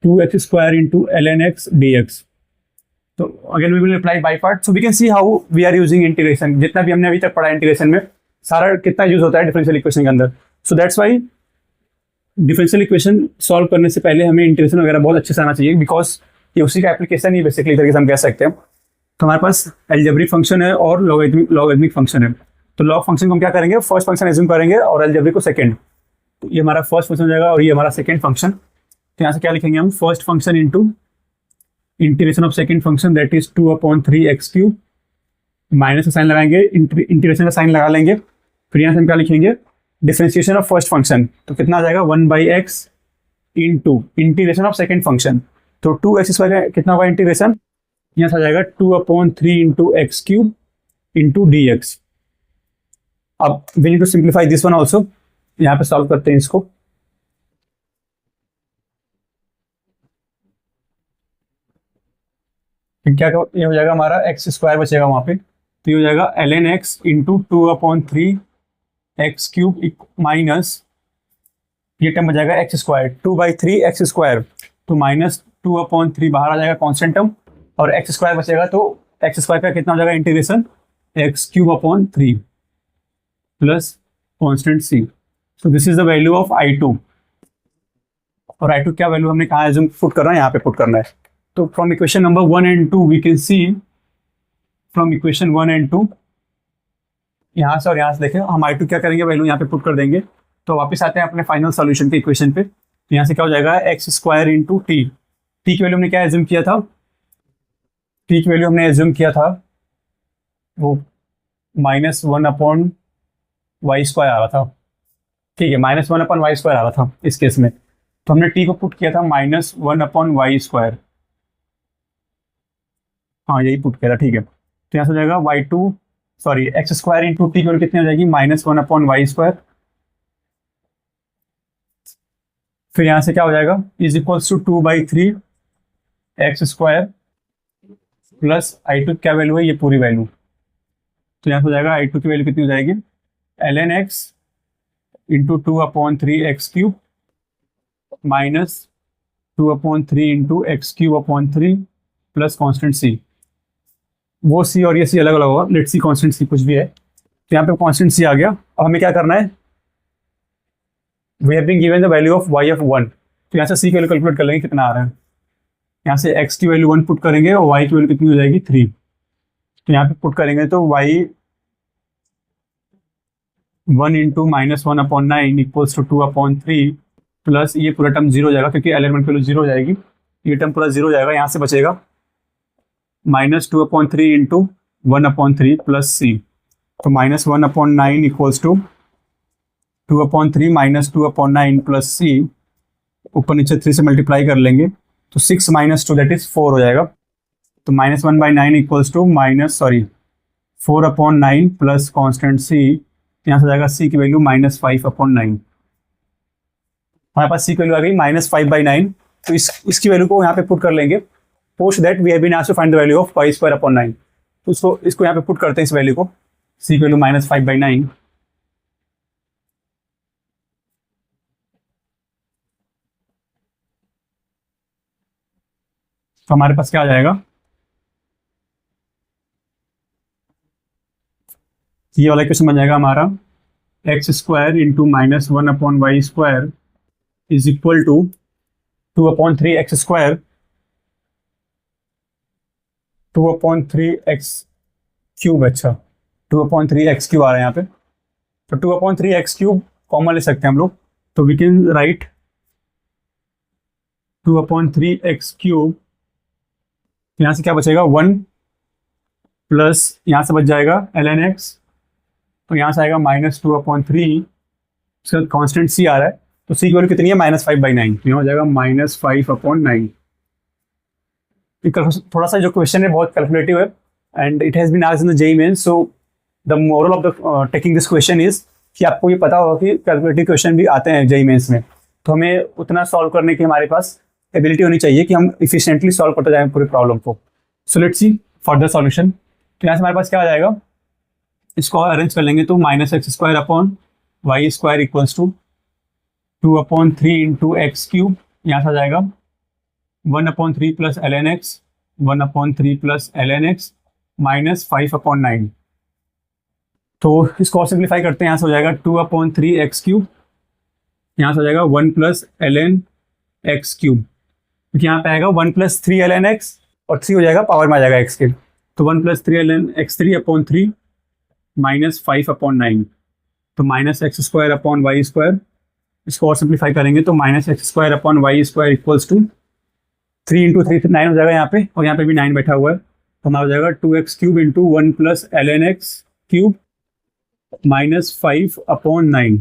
2x square into ln x dx। तो again we will apply by part, so we can see how we are using integration. जितना भी हमने अभी तक पढ़ा इंटीग्रेशन में, सारा कितना यूज होता है डिफरेंशियल इक्वेशन के अंदर। So that's why differential equation solve करने से पहले हमें इंटीग्रेशन वगैरह बहुत अच्छे से आना चाहिए, बिकॉज ये उसी का एप्लीकेशन ही बेसिकली तरीके से हम कह सकते हैं। तो हमारे पास अलजेब्रिक फंक्शन है और लॉगरिथमिक फंक्शन है। तो लॉग फंक्शन को हम क्या करेंगे, फर्स्ट फंक्शन एज्यूम करेंगे और अलजेब्रिक को सेकंड। तो ये हमारा फर्स्ट फंक्शन हो जाएगा और ये हमारा सेकंड फंक्शन। तो यहाँ से क्या लिखेंगे हम, first function into integration of second function that is 2/3 x cube, minus का साइन लगाएंगे, इंटीग्रेशन का साइन लगा लेंगे। फिर यहाँ से हम क्या लिखेंगे, डिफरेंशिएशन ऑफ फर्स्ट फंक्शन। तो कितना आ जाएगा 1/x into integration of second function. तो 2x स्क्वायर कितना होगा इंटीग्रेशन, यहाँ से आ जाएगा 2/3 into x cube into d x. अब we need to simplify this one also, यहाँ पे सॉल्व करते हैं इसको। क्या ये हो जाएगा हमारा एक्स स्क्वायर बचेगा वहाँ पे, तो ये हो जाएगा ln x into 2/3 x cube minus, ये टर्म बच जाएगा एक्स स्क्वायर 2/3 एक्स स्क्वायर, तो माइनस 2/3 बाहर आ जाएगा कॉन्स्टेंट टर्म, और एक्स स्क्वायर बचेगा। तो एक्स स्क्वायर का कितना हो जाएगा integration, x cube / 3 plus constant c. So this is the value of I2। और I2 क्या वैल्यू हमने कहा एज्यूम पुट करना है, यहाँ पे पुट करना है। तो from equation number 1 and 2 we can see, from equation 1 and 2 यहाँ से और यहाँ से देखें, हम I2 क्या करेंगे, वैल्यू यहाँ पे पुट कर देंगे। तो वापस आते हैं अपने फाइनल सॉल्यूशन के इक्वेशन पे। तो यहाँ से क्या हो जाएगा, x square into T. T की वैल्यू हमने क्या एज्यूम किया था, टी की वैल्यू हमने एज्यूम किया था वो -1/y स्क्वायर आ रहा था, ठीक है, -1/y स्क्वायर आ रहा था इस केस में। तो हमने टी को पुट किया था -1/y स्क्वायर, हाँ यही पुट किया था, ठीक है। तो यहाँ से हो जाएगा y2 sorry x square into T की वैल्यू कितनी हो जाएगी, -1/y स्क्वायर। फिर यहाँ से क्या हो जाएगा, is equals to 2/3 x square plus I2 क्या वैल्यू है, ये पूरी वैल्यू। तो यहाँ से हो जाएगा I2 की वैल्यू कितनी हो जाएगी, ln x into 2/3 x cube minus 2/3 into x cube 3 plus constant c. वो सी और ये सी अलग अलग होगा, लेट्स सी कॉन्स्टेंट सी कुछ भी है। तो यहाँ पे कॉन्स्टेंट सी आ गया। अब हमें क्या करना है, we have been given the value of y of 1। तो यहाँ से सी की वैल्यू कैलकुलेट कर लेंगे कितना आ रहा है। यहाँ से x की वैल्यू 1 पुट करेंगे और y की वैल्यू कितनी हो जाएगी 3। तो यहाँ पे पुट करेंगे तो y 1 into -1/9 equals to 2/3 plus ये पूरा टर्म 0 हो जाएगा, क्योंकि एलिमेंट की वैल्यू 0 हो जाएगी, ये टर्म पूरा 0 हो जाएगा। यहाँ से बचेगा -2/3 इंटू 1/3 प्लस सी। तो -1/9 इक्वल्स टू 2/3 माइनस 2/9 प्लस सी, ऊपर नीचे 3 से मल्टीप्लाई कर लेंगे तो 6 - 2 दैट इज 4 हो जाएगा। तो -1/9 इक्वल्स टू 4/9 प्लस कॉन्स्टेंट सी, यहाँ से जाएगा सी की वैल्यू -5/9। हमारे पास सी की वैल्यू आ गई -5/9। तो इसकी वैल्यू को यहाँ पे पुट कर लेंगे। Post that we have been asked to find the value of y² / 9। तो इसको यहाँ पे पुट करते हैं, इस वैल्यू को, सी की वैल्यू -5/9। तो हमारे पास क्या आ जाएगा, ये वाला क्वेश्चन बन जाएगा हमारा x square into minus one upon y square is equal to 2/3 x square 2/3 x cube. अच्छा 2/3 x क्यूब आ रहा है यहाँ पे, तो 2/3 x क्यूब कॉमन ले सकते हैं हम लोग, तो we can write 2/3 x cube. यहाँ से क्या बचेगा 1 प्लस यहाँ से बच जाएगा ln x, तो यहाँ से आएगा -2/3, उसका कॉन्स्टेंट c आ रहा है, तो c की वैल्यू कितनी है -5/9, तो यहाँ हो जाएगा -5/9। थोड़ा सा जो क्वेश्चन है बहुत कैलकुलेटिव है and it has been asked in the JEE Mains, so the moral of the taking this question is कि आपको ये पता होगा कि कैलकुलेटिव क्वेश्चन भी आते हैं जेईई मेंस में, तो हमें उतना सॉल्व करने की हमारे पास एबिलिटी होनी चाहिए कि हम इफिशिएंटली सॉल्व करते जाएं पूरे प्रॉब्लम को। सो लेट्स सी फर्दर सॉल्यूशन। तो यहाँ से हमारे पास क्या आ जाएगा, इसको अरेंज कर लेंगे तो -x² upon y square equals to 2/3 into x cube, यहाँ से आ जाएगा 1/3 plus ln x 1/3 plus ln x -5/9। तो इसको और सिंप्लीफाई करते हैं, यहाँ से हो जाएगा 2/3 x क्यूब, यहाँ से हो जाएगा 1 प्लस ln x क्यूब, क्योंकि यहाँ पे आएगा 1 प्लस 3 ln x और 3 हो जाएगा पावर में आ जाएगा x के, तो 1 प्लस 3 ln x3/3 -5/9, तो -x² अपॉन वाई स्क्वायर, इसको और सिंप्लीफाई करेंगे तो -x² upon y square equals to 3 into 3 9 हो जाएगा यहाँ पे, और यहाँ पे भी 9 बैठा हुआ है, तो हमारा हो जाएगा 2x³ into 1 plus ln x cube -5/9।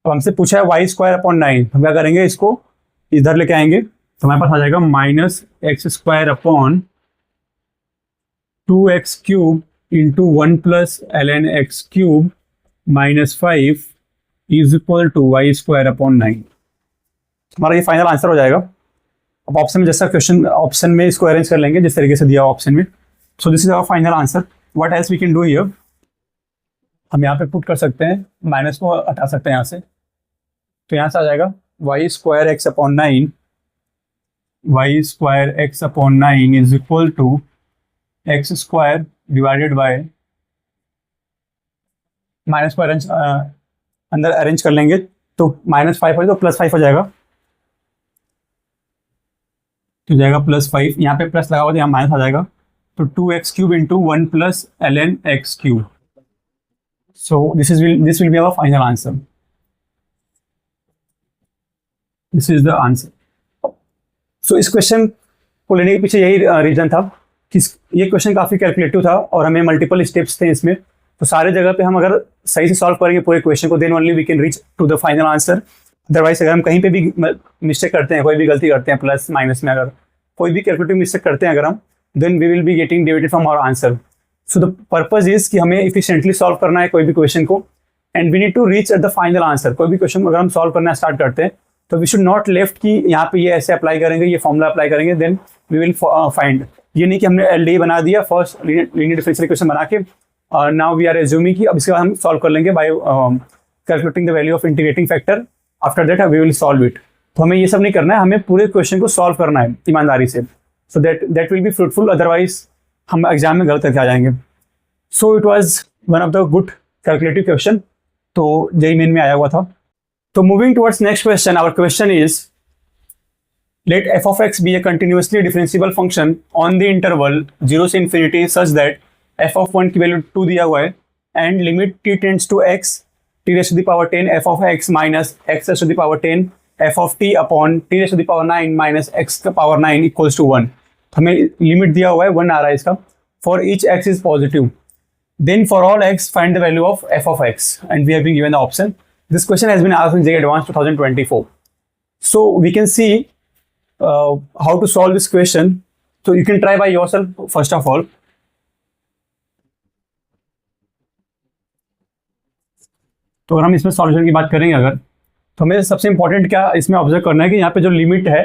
तो हमसे पूछा है y²/9, हम क्या करेंगे, इसको इधर लेके आएंगे, तो हमारे पास आ जाएगा -x² upon 2x³ into 1 plus ln x cube -5 is equal to y²/9। हमारा ये फाइनल आंसर हो जाएगा। अब ऑप्शन में जैसा क्वेश्चन ऑप्शन में इसको अरेंज कर लेंगे जिस तरीके से दिया ऑप्शन में, so this is our final answer. What else we can do here, हम यहाँ पे पुट कर सकते हैं, माइनस को हटा सकते हैं यहाँ से, तो यहाँ से आ जाएगा y²x/9 y²x/9 is equal to x² divided by, minus को अरेंज अंदर अरेंज कर लेंगे तो -5 हो तो +5 हो जाएगा, तो जाएगा +5, यहाँ पे प्लस लगा हुआ तो यहाँ माइनस आ जाएगा, तो 2x³ into 1 plus ln x cube. So this will be our final answer, this is the answer. सो इस क्वेश्चन को लेने के पीछे यही रीजन था कि ये क्वेश्चन काफ़ी कैलकुलेटिव था और हमें मल्टीपल स्टेप्स थे इसमें, तो सारे जगह पे हम अगर सही से सॉल्व करेंगे पूरे क्वेश्चन को, then only we can reach to the final answer. Otherwise अगर हम कहीं पे भी मिस्टेक करते हैं, कोई भी गलती करते हैं प्लस माइनस में, अगर कोई भी कैलकुलेटिव मिस्टेक करते हैं अगर हम, then we will be getting divided from our answer. So the purpose is कि हमें इफिशिएंटली सॉल्व करना है कोई भी क्वेश्चन को, and we need to reach at the final answer. कोई भी क्वेश्चन अगर हम सॉल्व करना स्टार्ट करते हैं तो वी शुड नॉट लेफ्ट कि यहाँ पे ये ऐसे अप्लाई करेंगे, ये फॉर्मूला अप्लाई करेंगे, देन वी विल फाइंड। ये नहीं कि हमने एलडी बना दिया फर्स्ट लीनियर डिफरेंशियल इक्वेशन बना के, नाउ वी आर एज्यूमिंग कि अब इसके बाद हम सॉल्व कर लेंगे by calculating the value of integrating factor, after that we will solve it. तो हमें ये सब नहीं करना है, हमें पूरे क्वेश्चन को सॉल्व करना है ईमानदारी से, so that will be fruitful, otherwise हम एग्जाम में गलत करके आ जाएंगे। So it was one of the good calculative question, तो जेईई मेन में आया हुआ था। तो moving towards next question, our question is let f of x be a continuously differentiable function on the interval 0 से infinity such that f of 1 की value 2 दिया हुआ है and limit t tends to x t raised to the power 10 f of x minus x raised to the power 10 f of t upon t raised to the power 9 minus x का power 9 equals to 1। हमें limit दिया हुआ है 1 आ रहा है इसका, for each x is positive, then for all x find the value of f of x, and we have been given the option. This question has been asked in JEE Advanced 2024. So we can see how to solve this question. So you can try by yourself first of all. तो अगर हम इसमें solution की बात करेंगे अगर, तो हमें सबसे इंपॉर्टेंट क्या इसमें ऑब्जर्व करना है कि यहाँ पे जो लिमिट है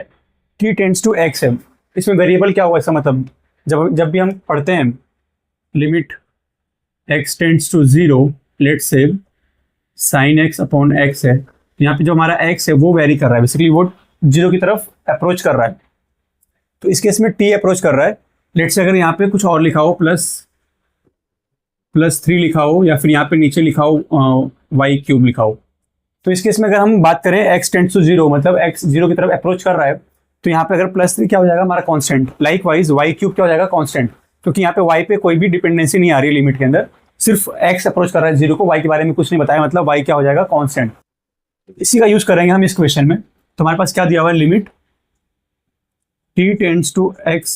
t टेंड्स टू x है, इसमें वेरिएबल क्या हुआ, इसका मतलब जब भी हम पढ़ते हैं limit x tends to 0, let's say sin x upon x है, यहाँ पे जो हमारा x है वो वेरी कर रहा है, बेसिकली वो 0 की तरफ अप्रोच कर रहा है। तो इस केस में t अप्रोच कर रहा है, लेट्स से अगर यहाँ पे कुछ और लिखा हो +3 लिखा हो या फिर यहाँ पे नीचे लिखा हो y क्यूब लिखा हो, तो इस केस में अगर हम बात करें x टेंड्स टू 0 मतलब x 0 की तरफ अप्रोच कर रहा है, तो यहाँ पे अगर +3 क्या हो जाएगा हमारा constant, like wise y cube क्या हो जाएगा कांस्टेंट, क्योंकि यहाँ पे y पे कोई भी डिपेंडेंसी नहीं आ रही है लिमिट के अंदर, सिर्फ x अप्रोच कर रहा है 0 को, y के बारे में कुछ नहीं बताया, मतलब y क्या हो जाएगा कांस्टेंट। इसी का यूज करेंगे हम इस क्वेश्चन में। तो हमारे पास क्या दिया हुआ है, limit t tends to x,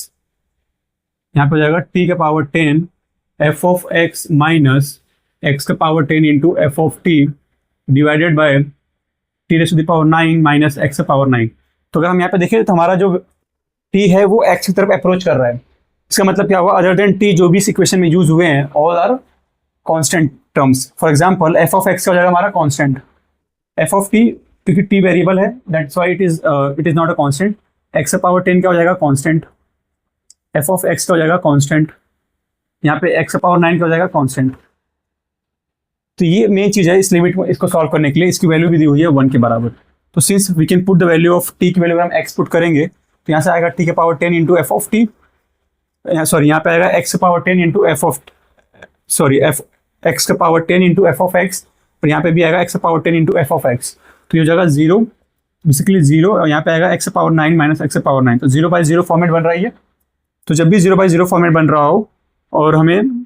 यहाँ पे हो जाएगा t के power 10 f of x minus x के power 10 into f of t divided by t raise to the power 9 minus x के पावर 9। तो अगर हम यहाँ पे देखें तो हमारा जो t है वो x की तरफ अप्रोच कर रहा है, इसका मतलब क्या हुआ, अदर देन t जो भी इस इक्वेशन में यूज हुए हैं all are constant terms. For example f of x का हो जाएगा हमारा कांस्टेंट, f ऑफ t क्योंकि t वेरिएबल है that's why it is not a constant, x का पावर 10 क्या हो जाएगा कांस्टेंट, f ऑफ x का हो जाएगा कांस्टेंट, यहाँ पे x का पावर 9 क्या हो जाएगा कांस्टेंट। तो ये मेन चीज़ है इस लिमिट में, इसको सॉल्व करने के लिए इसकी वैल्यू भी दी हुई है 1 के बराबर। तो since we can put the value of t की वैल्यू हम x पुट करेंगे तो यहाँ से आएगा t के power 10 into f of t, sorry यहाँ पे आएगा x के power 10 into f of x के power 10 into f of x, और यहाँ पे भी आएगा x के power 10 into f of x, तो ये हो जाएगा 0 बेसिकली 0, और यहाँ पे आएगा x के पावर 9 माइनस x के पावर 9, तो 0/0 फॉर्मेट बन रही है। तो जब भी 0/0 फॉर्मेट बन रहा हो और हमें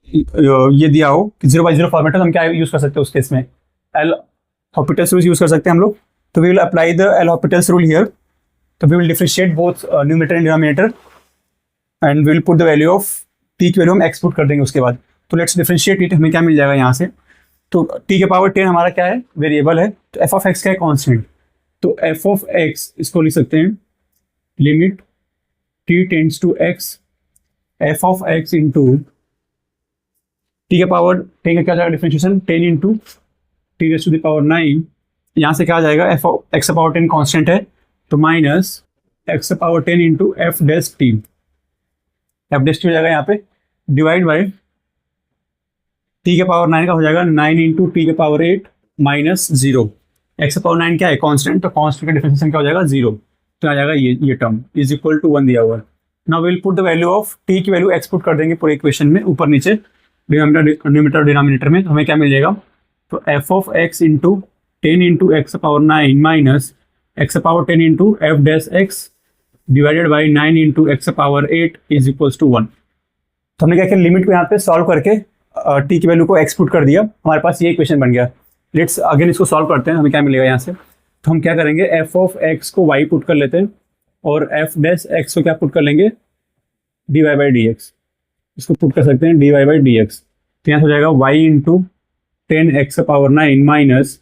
ये दिया हो कि 0/0 फॉर्मेट है, तो हम क्या यूज कर सकते हैं उस केस में, एल हॉस्पिटल्स रूल यूज कर सकते हैं हम लोग। तो we will apply the L hospital's rule here, तो we will differentiate both numerator and denominator and we will put the value of t की वैल्यू हम एक्स पुट कर देंगे उसके बाद। तो लेट्स डिफरेंशिएट इट, हमें क्या मिल जाएगा यहाँ से, तो टी के पावर 10 हमारा क्या है वेरिएबल है, तो एफ ऑफ एक्स क्या है कांस्टेंट, तो एफ ऑफ एक्स इसको लिख सकते हैं limit t tends to x f of x into t के पावर 10 का क्या जाएगा differentiation 10 into t raise to the power 9, यहाँ से क्या आ जाएगा एफ ऑफ एक्स का पावर 10 कांस्टेंट है, तो माइनस एक्स का power 10 into f dash t हो जाएगा यहाँ पे डिवाइड बाय टी के पावर 9 का हो जाएगा 9 इंटू टी के पावर 8 माइनस 0, एक्स का पावर 9 क्या है कांस्टेंट, तो कांस्टेंट का डिफरेंशिएशन क्या हो जाएगा 0, तो आ जाएगा ये टर्म इज इक्वल टू 1 दिया हुआ है। Now will put the value of t की वैल्यू एक्स पुट कर देंगे पूरे इक्वेशन में ऊपर नीचे न्यूमरेटर डिनोमिनेटर में, तो हमें क्या मिल जाएगा, तो f of x into 10 into x power 9 minus x power 10 into f dash x divided by 9 into x power 8 is equals to 1। तो हमने क्या किया, लिमिट को यहाँ पे सॉल्व करके टी की वैल्यू को एक्स पुट कर दिया, हमारे पास ये इक्वेशन बन गया। लेट्स अगेन इसको सॉल्व करते हैं, हमें क्या मिलेगा यहाँ से, तो हम क्या करेंगे एफ ऑफ एक्स को वाई पुट कर लेते हैं और एफ डैश एक्स को क्या पुट कर लेंगे d y by d x, इसको पुट कर सकते हैं d y by d x, तो यहाँ से हो जाएगा y into 10 x power 9 minus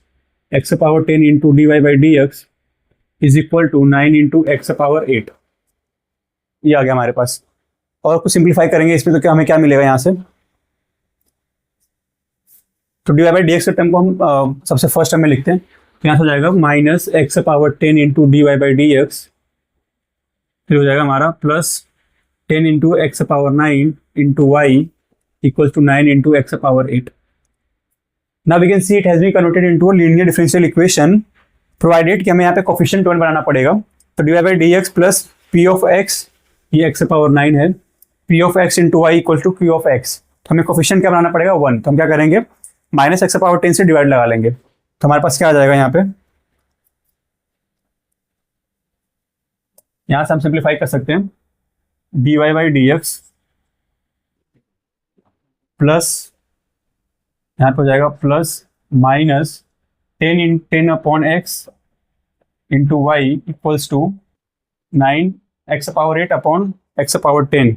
x power 10 into d y by d x is equal to 9 into x power 8, ये आ गया हमारे पास। और कुछ सिंप्लीफाई करेंगे इसमें तो क्या हमें क्या मिलेगा यहाँ से, तो d y by d x के टर्म को हम सबसे फर्स्ट टर्म में लिखते हैं, तो यहाँ से हो जाएगा minus x power 10 into d y by d x, फिर हो जाएगा हमारा plus 10 into x power 9 into y equals to 9 into x power 8। Now we can see it has been converted into a linear differential equation provided कि हमें यहाँ पे coefficient 1 बनाना पड़ेगा, तो d y by d x plus p of x, ये x power 9 है, P of x into y equal to q of x, तो हमें कोफिशिएंट क्या बनाना पड़ेगा 1, तो हम क्या करेंगे माइनस एक्स पावर 10 से डिवाइड लगा लेंगे, तो हमारे पास क्या आ जाएगा यहाँ पे, यहाँ से हम सिंप्लीफाई कर सकते हैं d y by d x plus यहाँ पे हो जाएगा plus minus 10 upon x into y equals to 9 x power 8 upon x power 10,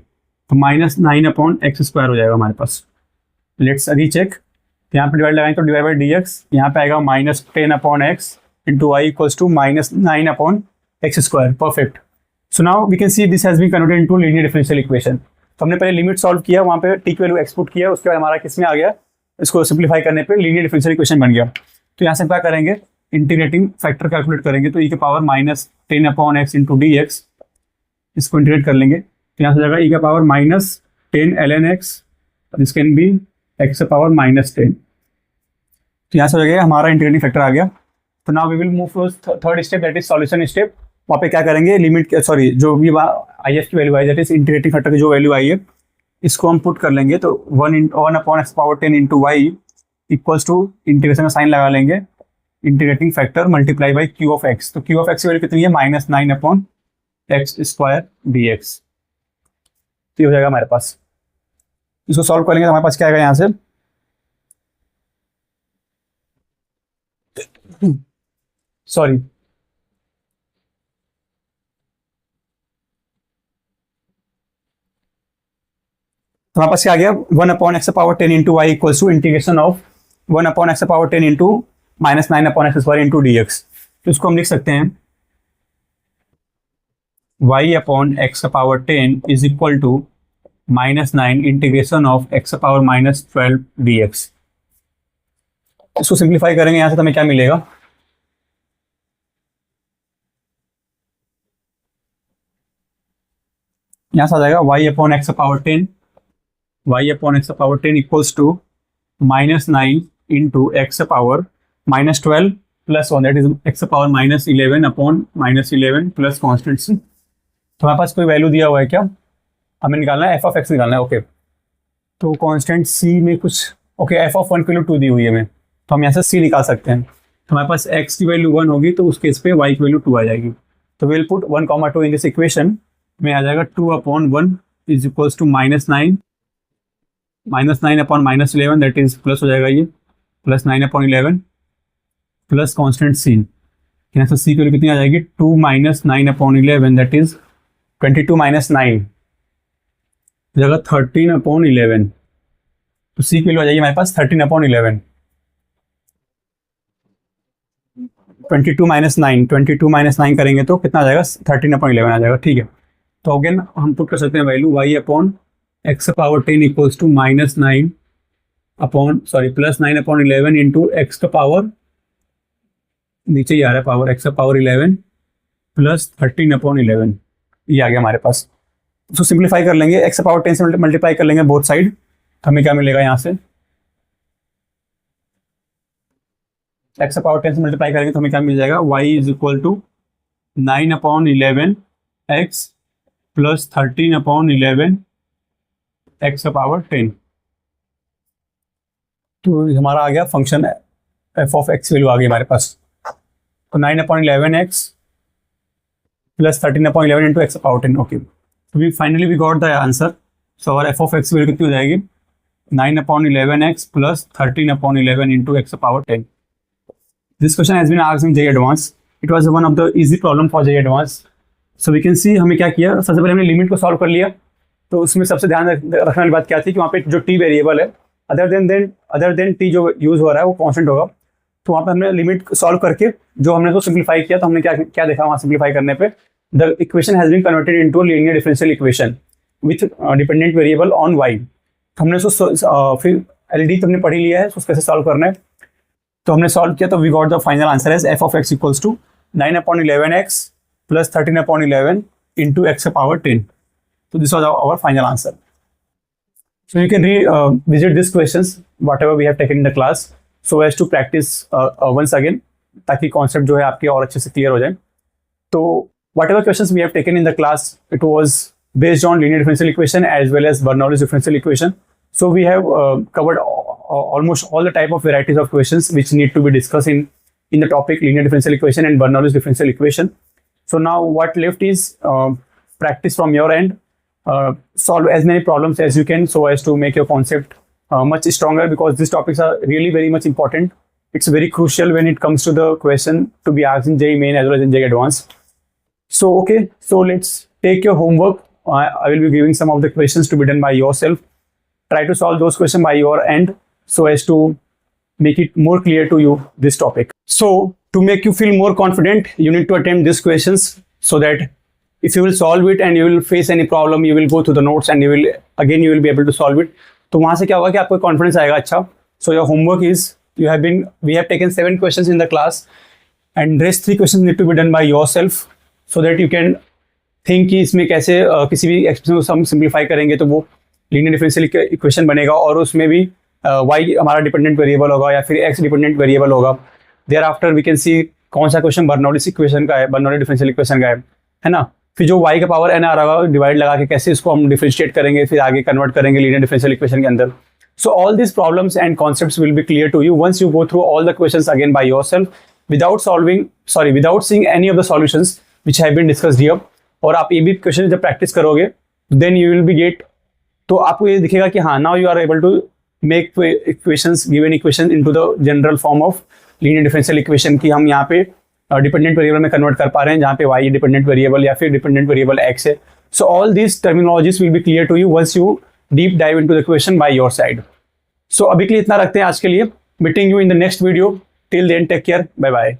तो माइनस 9 अपॉन एक्स स्क्वायर हो जाएगा हमारे पास। लेट्स रीचेक, यहाँ पे डिवाइड लगाएंगे तो डिवाइड बाई डी एक्स यहाँ पे आएगा minus 10 upon x into y equals to minus 9 upon x square, perfect. So now we can see this has been converted into linear differential equation. तो हमने पहले लिमिट सॉल्व किया, वहाँ पे T की वैल्यू एक्सपुट किया, उसके बाद हमारा किस में आ गया, इसको सिंप्लीफाई करने पे लीनियर डिफरेंशियल इक्वेशन बन गया। तो यहाँ से क्या करेंगे इंटीग्रेटिंग फैक्टर कैलकुलेट करेंगे, तो ई के power minus 10 upon x into d x, इसको इंटीग्रेट कर लेंगे, तो यहाँ से जाएगा ई का power minus 10 ln x, this can be x power minus 10, तो यहाँ से हो गया हमारा इंटीग्रेटिंग फैक्टर आ गया। तो now we will move to third step that is solution step. वहाँ पे क्या करेंगे, लिमिट सॉरी जो भी आई एफ की वैल्यू आई, दैट इज इंटीग्रेटिंग फैक्टर की जो वैल्यू आई है, इसको हम पुट कर लेंगे। तो 1/x⁻10 into y equals to, integration का साइन लगा लेंगे, integrating factor multiply by q of x. तो क्यू ऑफ एक्स की वैल्यू कितनी है, -9/x² dx। तो ये हो जाएगा हमारे पास। इसको सॉल्व करेंगे तो हमारे पास क्या आएगा यहाँ से, सॉरी तो हमारे पास क्या आ गया, 1/x⁻10 into y equals to integration of 1/x⁻10 into -9/x² into dx। तो इसको हम लिख सकते हैं y/x⁻10 is equal to -9 integration of x⁻−12 dx। इसको सिंप्लीफाई करेंगे यहाँ से तो हमें क्या मिलेगा, यहाँ से आ जाएगा y/x⁻10 equals to -9 into x⁻−12 plus 1, that is x⁻−11 upon -11 plus constant c। तो हमारे पास कोई वैल्यू दिया हुआ है क्या, हमें निकालना है, f(x) निकालना है। ओके, तो कॉन्स्टेंट c में कुछ, ओके f(1) की वैल्यू 2 दी हुई है हमें, तो हम यहाँ से c निकाल सकते हैं। तो हमारे पास x की वैल्यू 1 होगी, तो उस केस पे y की वैल्यू 2 आ जाएगी। तो will put 1, 2 in this equation में आ जाएगा 2/1 is equals to -9 upon -11, that is plus हो जाएगा ये, प्लस 9/11 प्लस कॉन्स्टेंट c। यहाँ से c की वैल्यू कितनी आ जाएगी, 2 - 9/11, दैट इज 22 - 9 जगह 13/11। तो c की वैल्यू आ जाएगी हमारे पास 13/11। 22 - 9 करेंगे तो कितना आ जाएगा, 13/11 आ जाएगा। ठीक है, तो अगेन हम पुट कर सकते हैं value y/x⁻10 equals to -9 upon plus 9/11 into x का पावर, नीचे ही आ रहा है पावर, x⁻11 प्लस 13/11, ये आ गया हमारे पास। उसको सिंप्लीफाई कर लेंगे, x⁻10 से मल्टीप्लाई कर लेंगे बोथ साइड, तो हमें क्या मिलेगा, यहाँ से x⁻10 से मल्टीप्लाई करेंगे तो हमें क्या मिल जाएगा, y is equal to 9/11x plus 13/11 x⁻10। तो हमारा आ गया फंक्शन f(x) वैल्यू आ गई हमारे पास। तो 9/11x plus 13/11 into x⁻10। Okay, तो we finally we got the answer. So और f(x) वैल्यू कितनी हो जाएगी, 9/11x plus 13/11 into x⁻10। This question has been asked in JEE Advanced. It was one of the easy problem for JEE Advanced. So we can see हमने क्या किया, सबसे पहले हमने लिमिट को सॉल्व कर लिया। तो उसमें सबसे ध्यान रखने वाली बात क्या थी कि वहाँ पे जो t वेरिएबल है, अदर देन t जो यूज हो रहा है वो कांस्टेंट होगा। तो वहाँ पे हमने लिमिट सॉल्व करके जो हमने तो सिंप्लीफाई किया, तो हमने क्या देखा वहाँ सिंप्लीफाई करने पे, the equation has been converted into a linear differential equation with dependent variable on y। हमने उसको फिर एलडी तो हमने पढ़ ही लिया है, उसको कैसे सॉल्व करना है तो हमने सॉल्व किया। तो we got the final answer as f(x) equals to 9/11x plus 13/11 into x⁻10। तो this was our final answer. So you can revisit these questions whatever we have taken in the class so as to practice once again, ताकि concept जो है आपके और अच्छे से clear हो जाए। तो whatever questions we have taken in the class, it was based on linear differential equation as well as Bernoulli's differential equation. So we have covered almost all the type of varieties of questions which need to be discussed in the topic linear differential equation and Bernoulli's differential equation. So now what left is practice from your end, solve as many problems as you can so as to make your concept much stronger, because these topics are really very much important. It's very crucial when it comes to the question to be asked in JEE Main as well as in JEE Advanced. So okay, so let's take your homework. I will be giving some of the questions to be done by yourself. Try to solve those questions by your end so as to make it more clear to you this topic. So to make you feel more confident, you need to attempt these questions so that if you will solve it and you will face any problem, you will go to the notes and you will be able to solve it. तो वहाँ से क्या होगा कि आपको confidence आएगा अच्छा। So your homework is we have taken 7 questions in the class and rest 3 questions need to be done by yourself so that you can think कि इसमें कैसे किसी भी एक्सप्रेशन को हम सिंप्लीफाई करेंगे तो वो लीनियर डिफरेंशियल इक्वेशन बनेगा और उसमें भी y हमारा डिपेंडेंट वेरिएबल होगा या फिर x डिपेंडेंट वेरिएबल होगा। Thereafter we can see कौन सा क्वेश्चन बर्नौली इक्वेशन का है, बर्नौली डिफरेंशियल इक्वेशन का है ना। फिर जो y का पावर n आ रहा होगा डिवाइड लगा के कैसे इसको हम डिफरेंशिएट करेंगे, फिर आगे कन्वर्ट करेंगे लीनियर डिफरेंशियल इक्वेशन के अंदर। So all this problems and concepts will be clear to you once you go through all the questions again by yourself without seeing any of the solutions which have been discussed here. और आप ये भी question जब practice करोगे then you will be get, तो आपको ये दिखेगा कि हाँ now you are able to make equations, given equation into the general form of linear differential equation की हम यहाँ पे डिपेंडेंट वेरिएबल में कन्वर्ट कर पा रहे हैं, जहाँ पे y डिपेंडेंट वेरिएबल या फिर डिपेंडेंट वेरिएबल x है। So all this terminologies will be clear to you once you deep dive into the question by your side. सो अभी के लिए इतना रखते हैं आज के लिए, meeting you in the next video, till then take care, bye bye.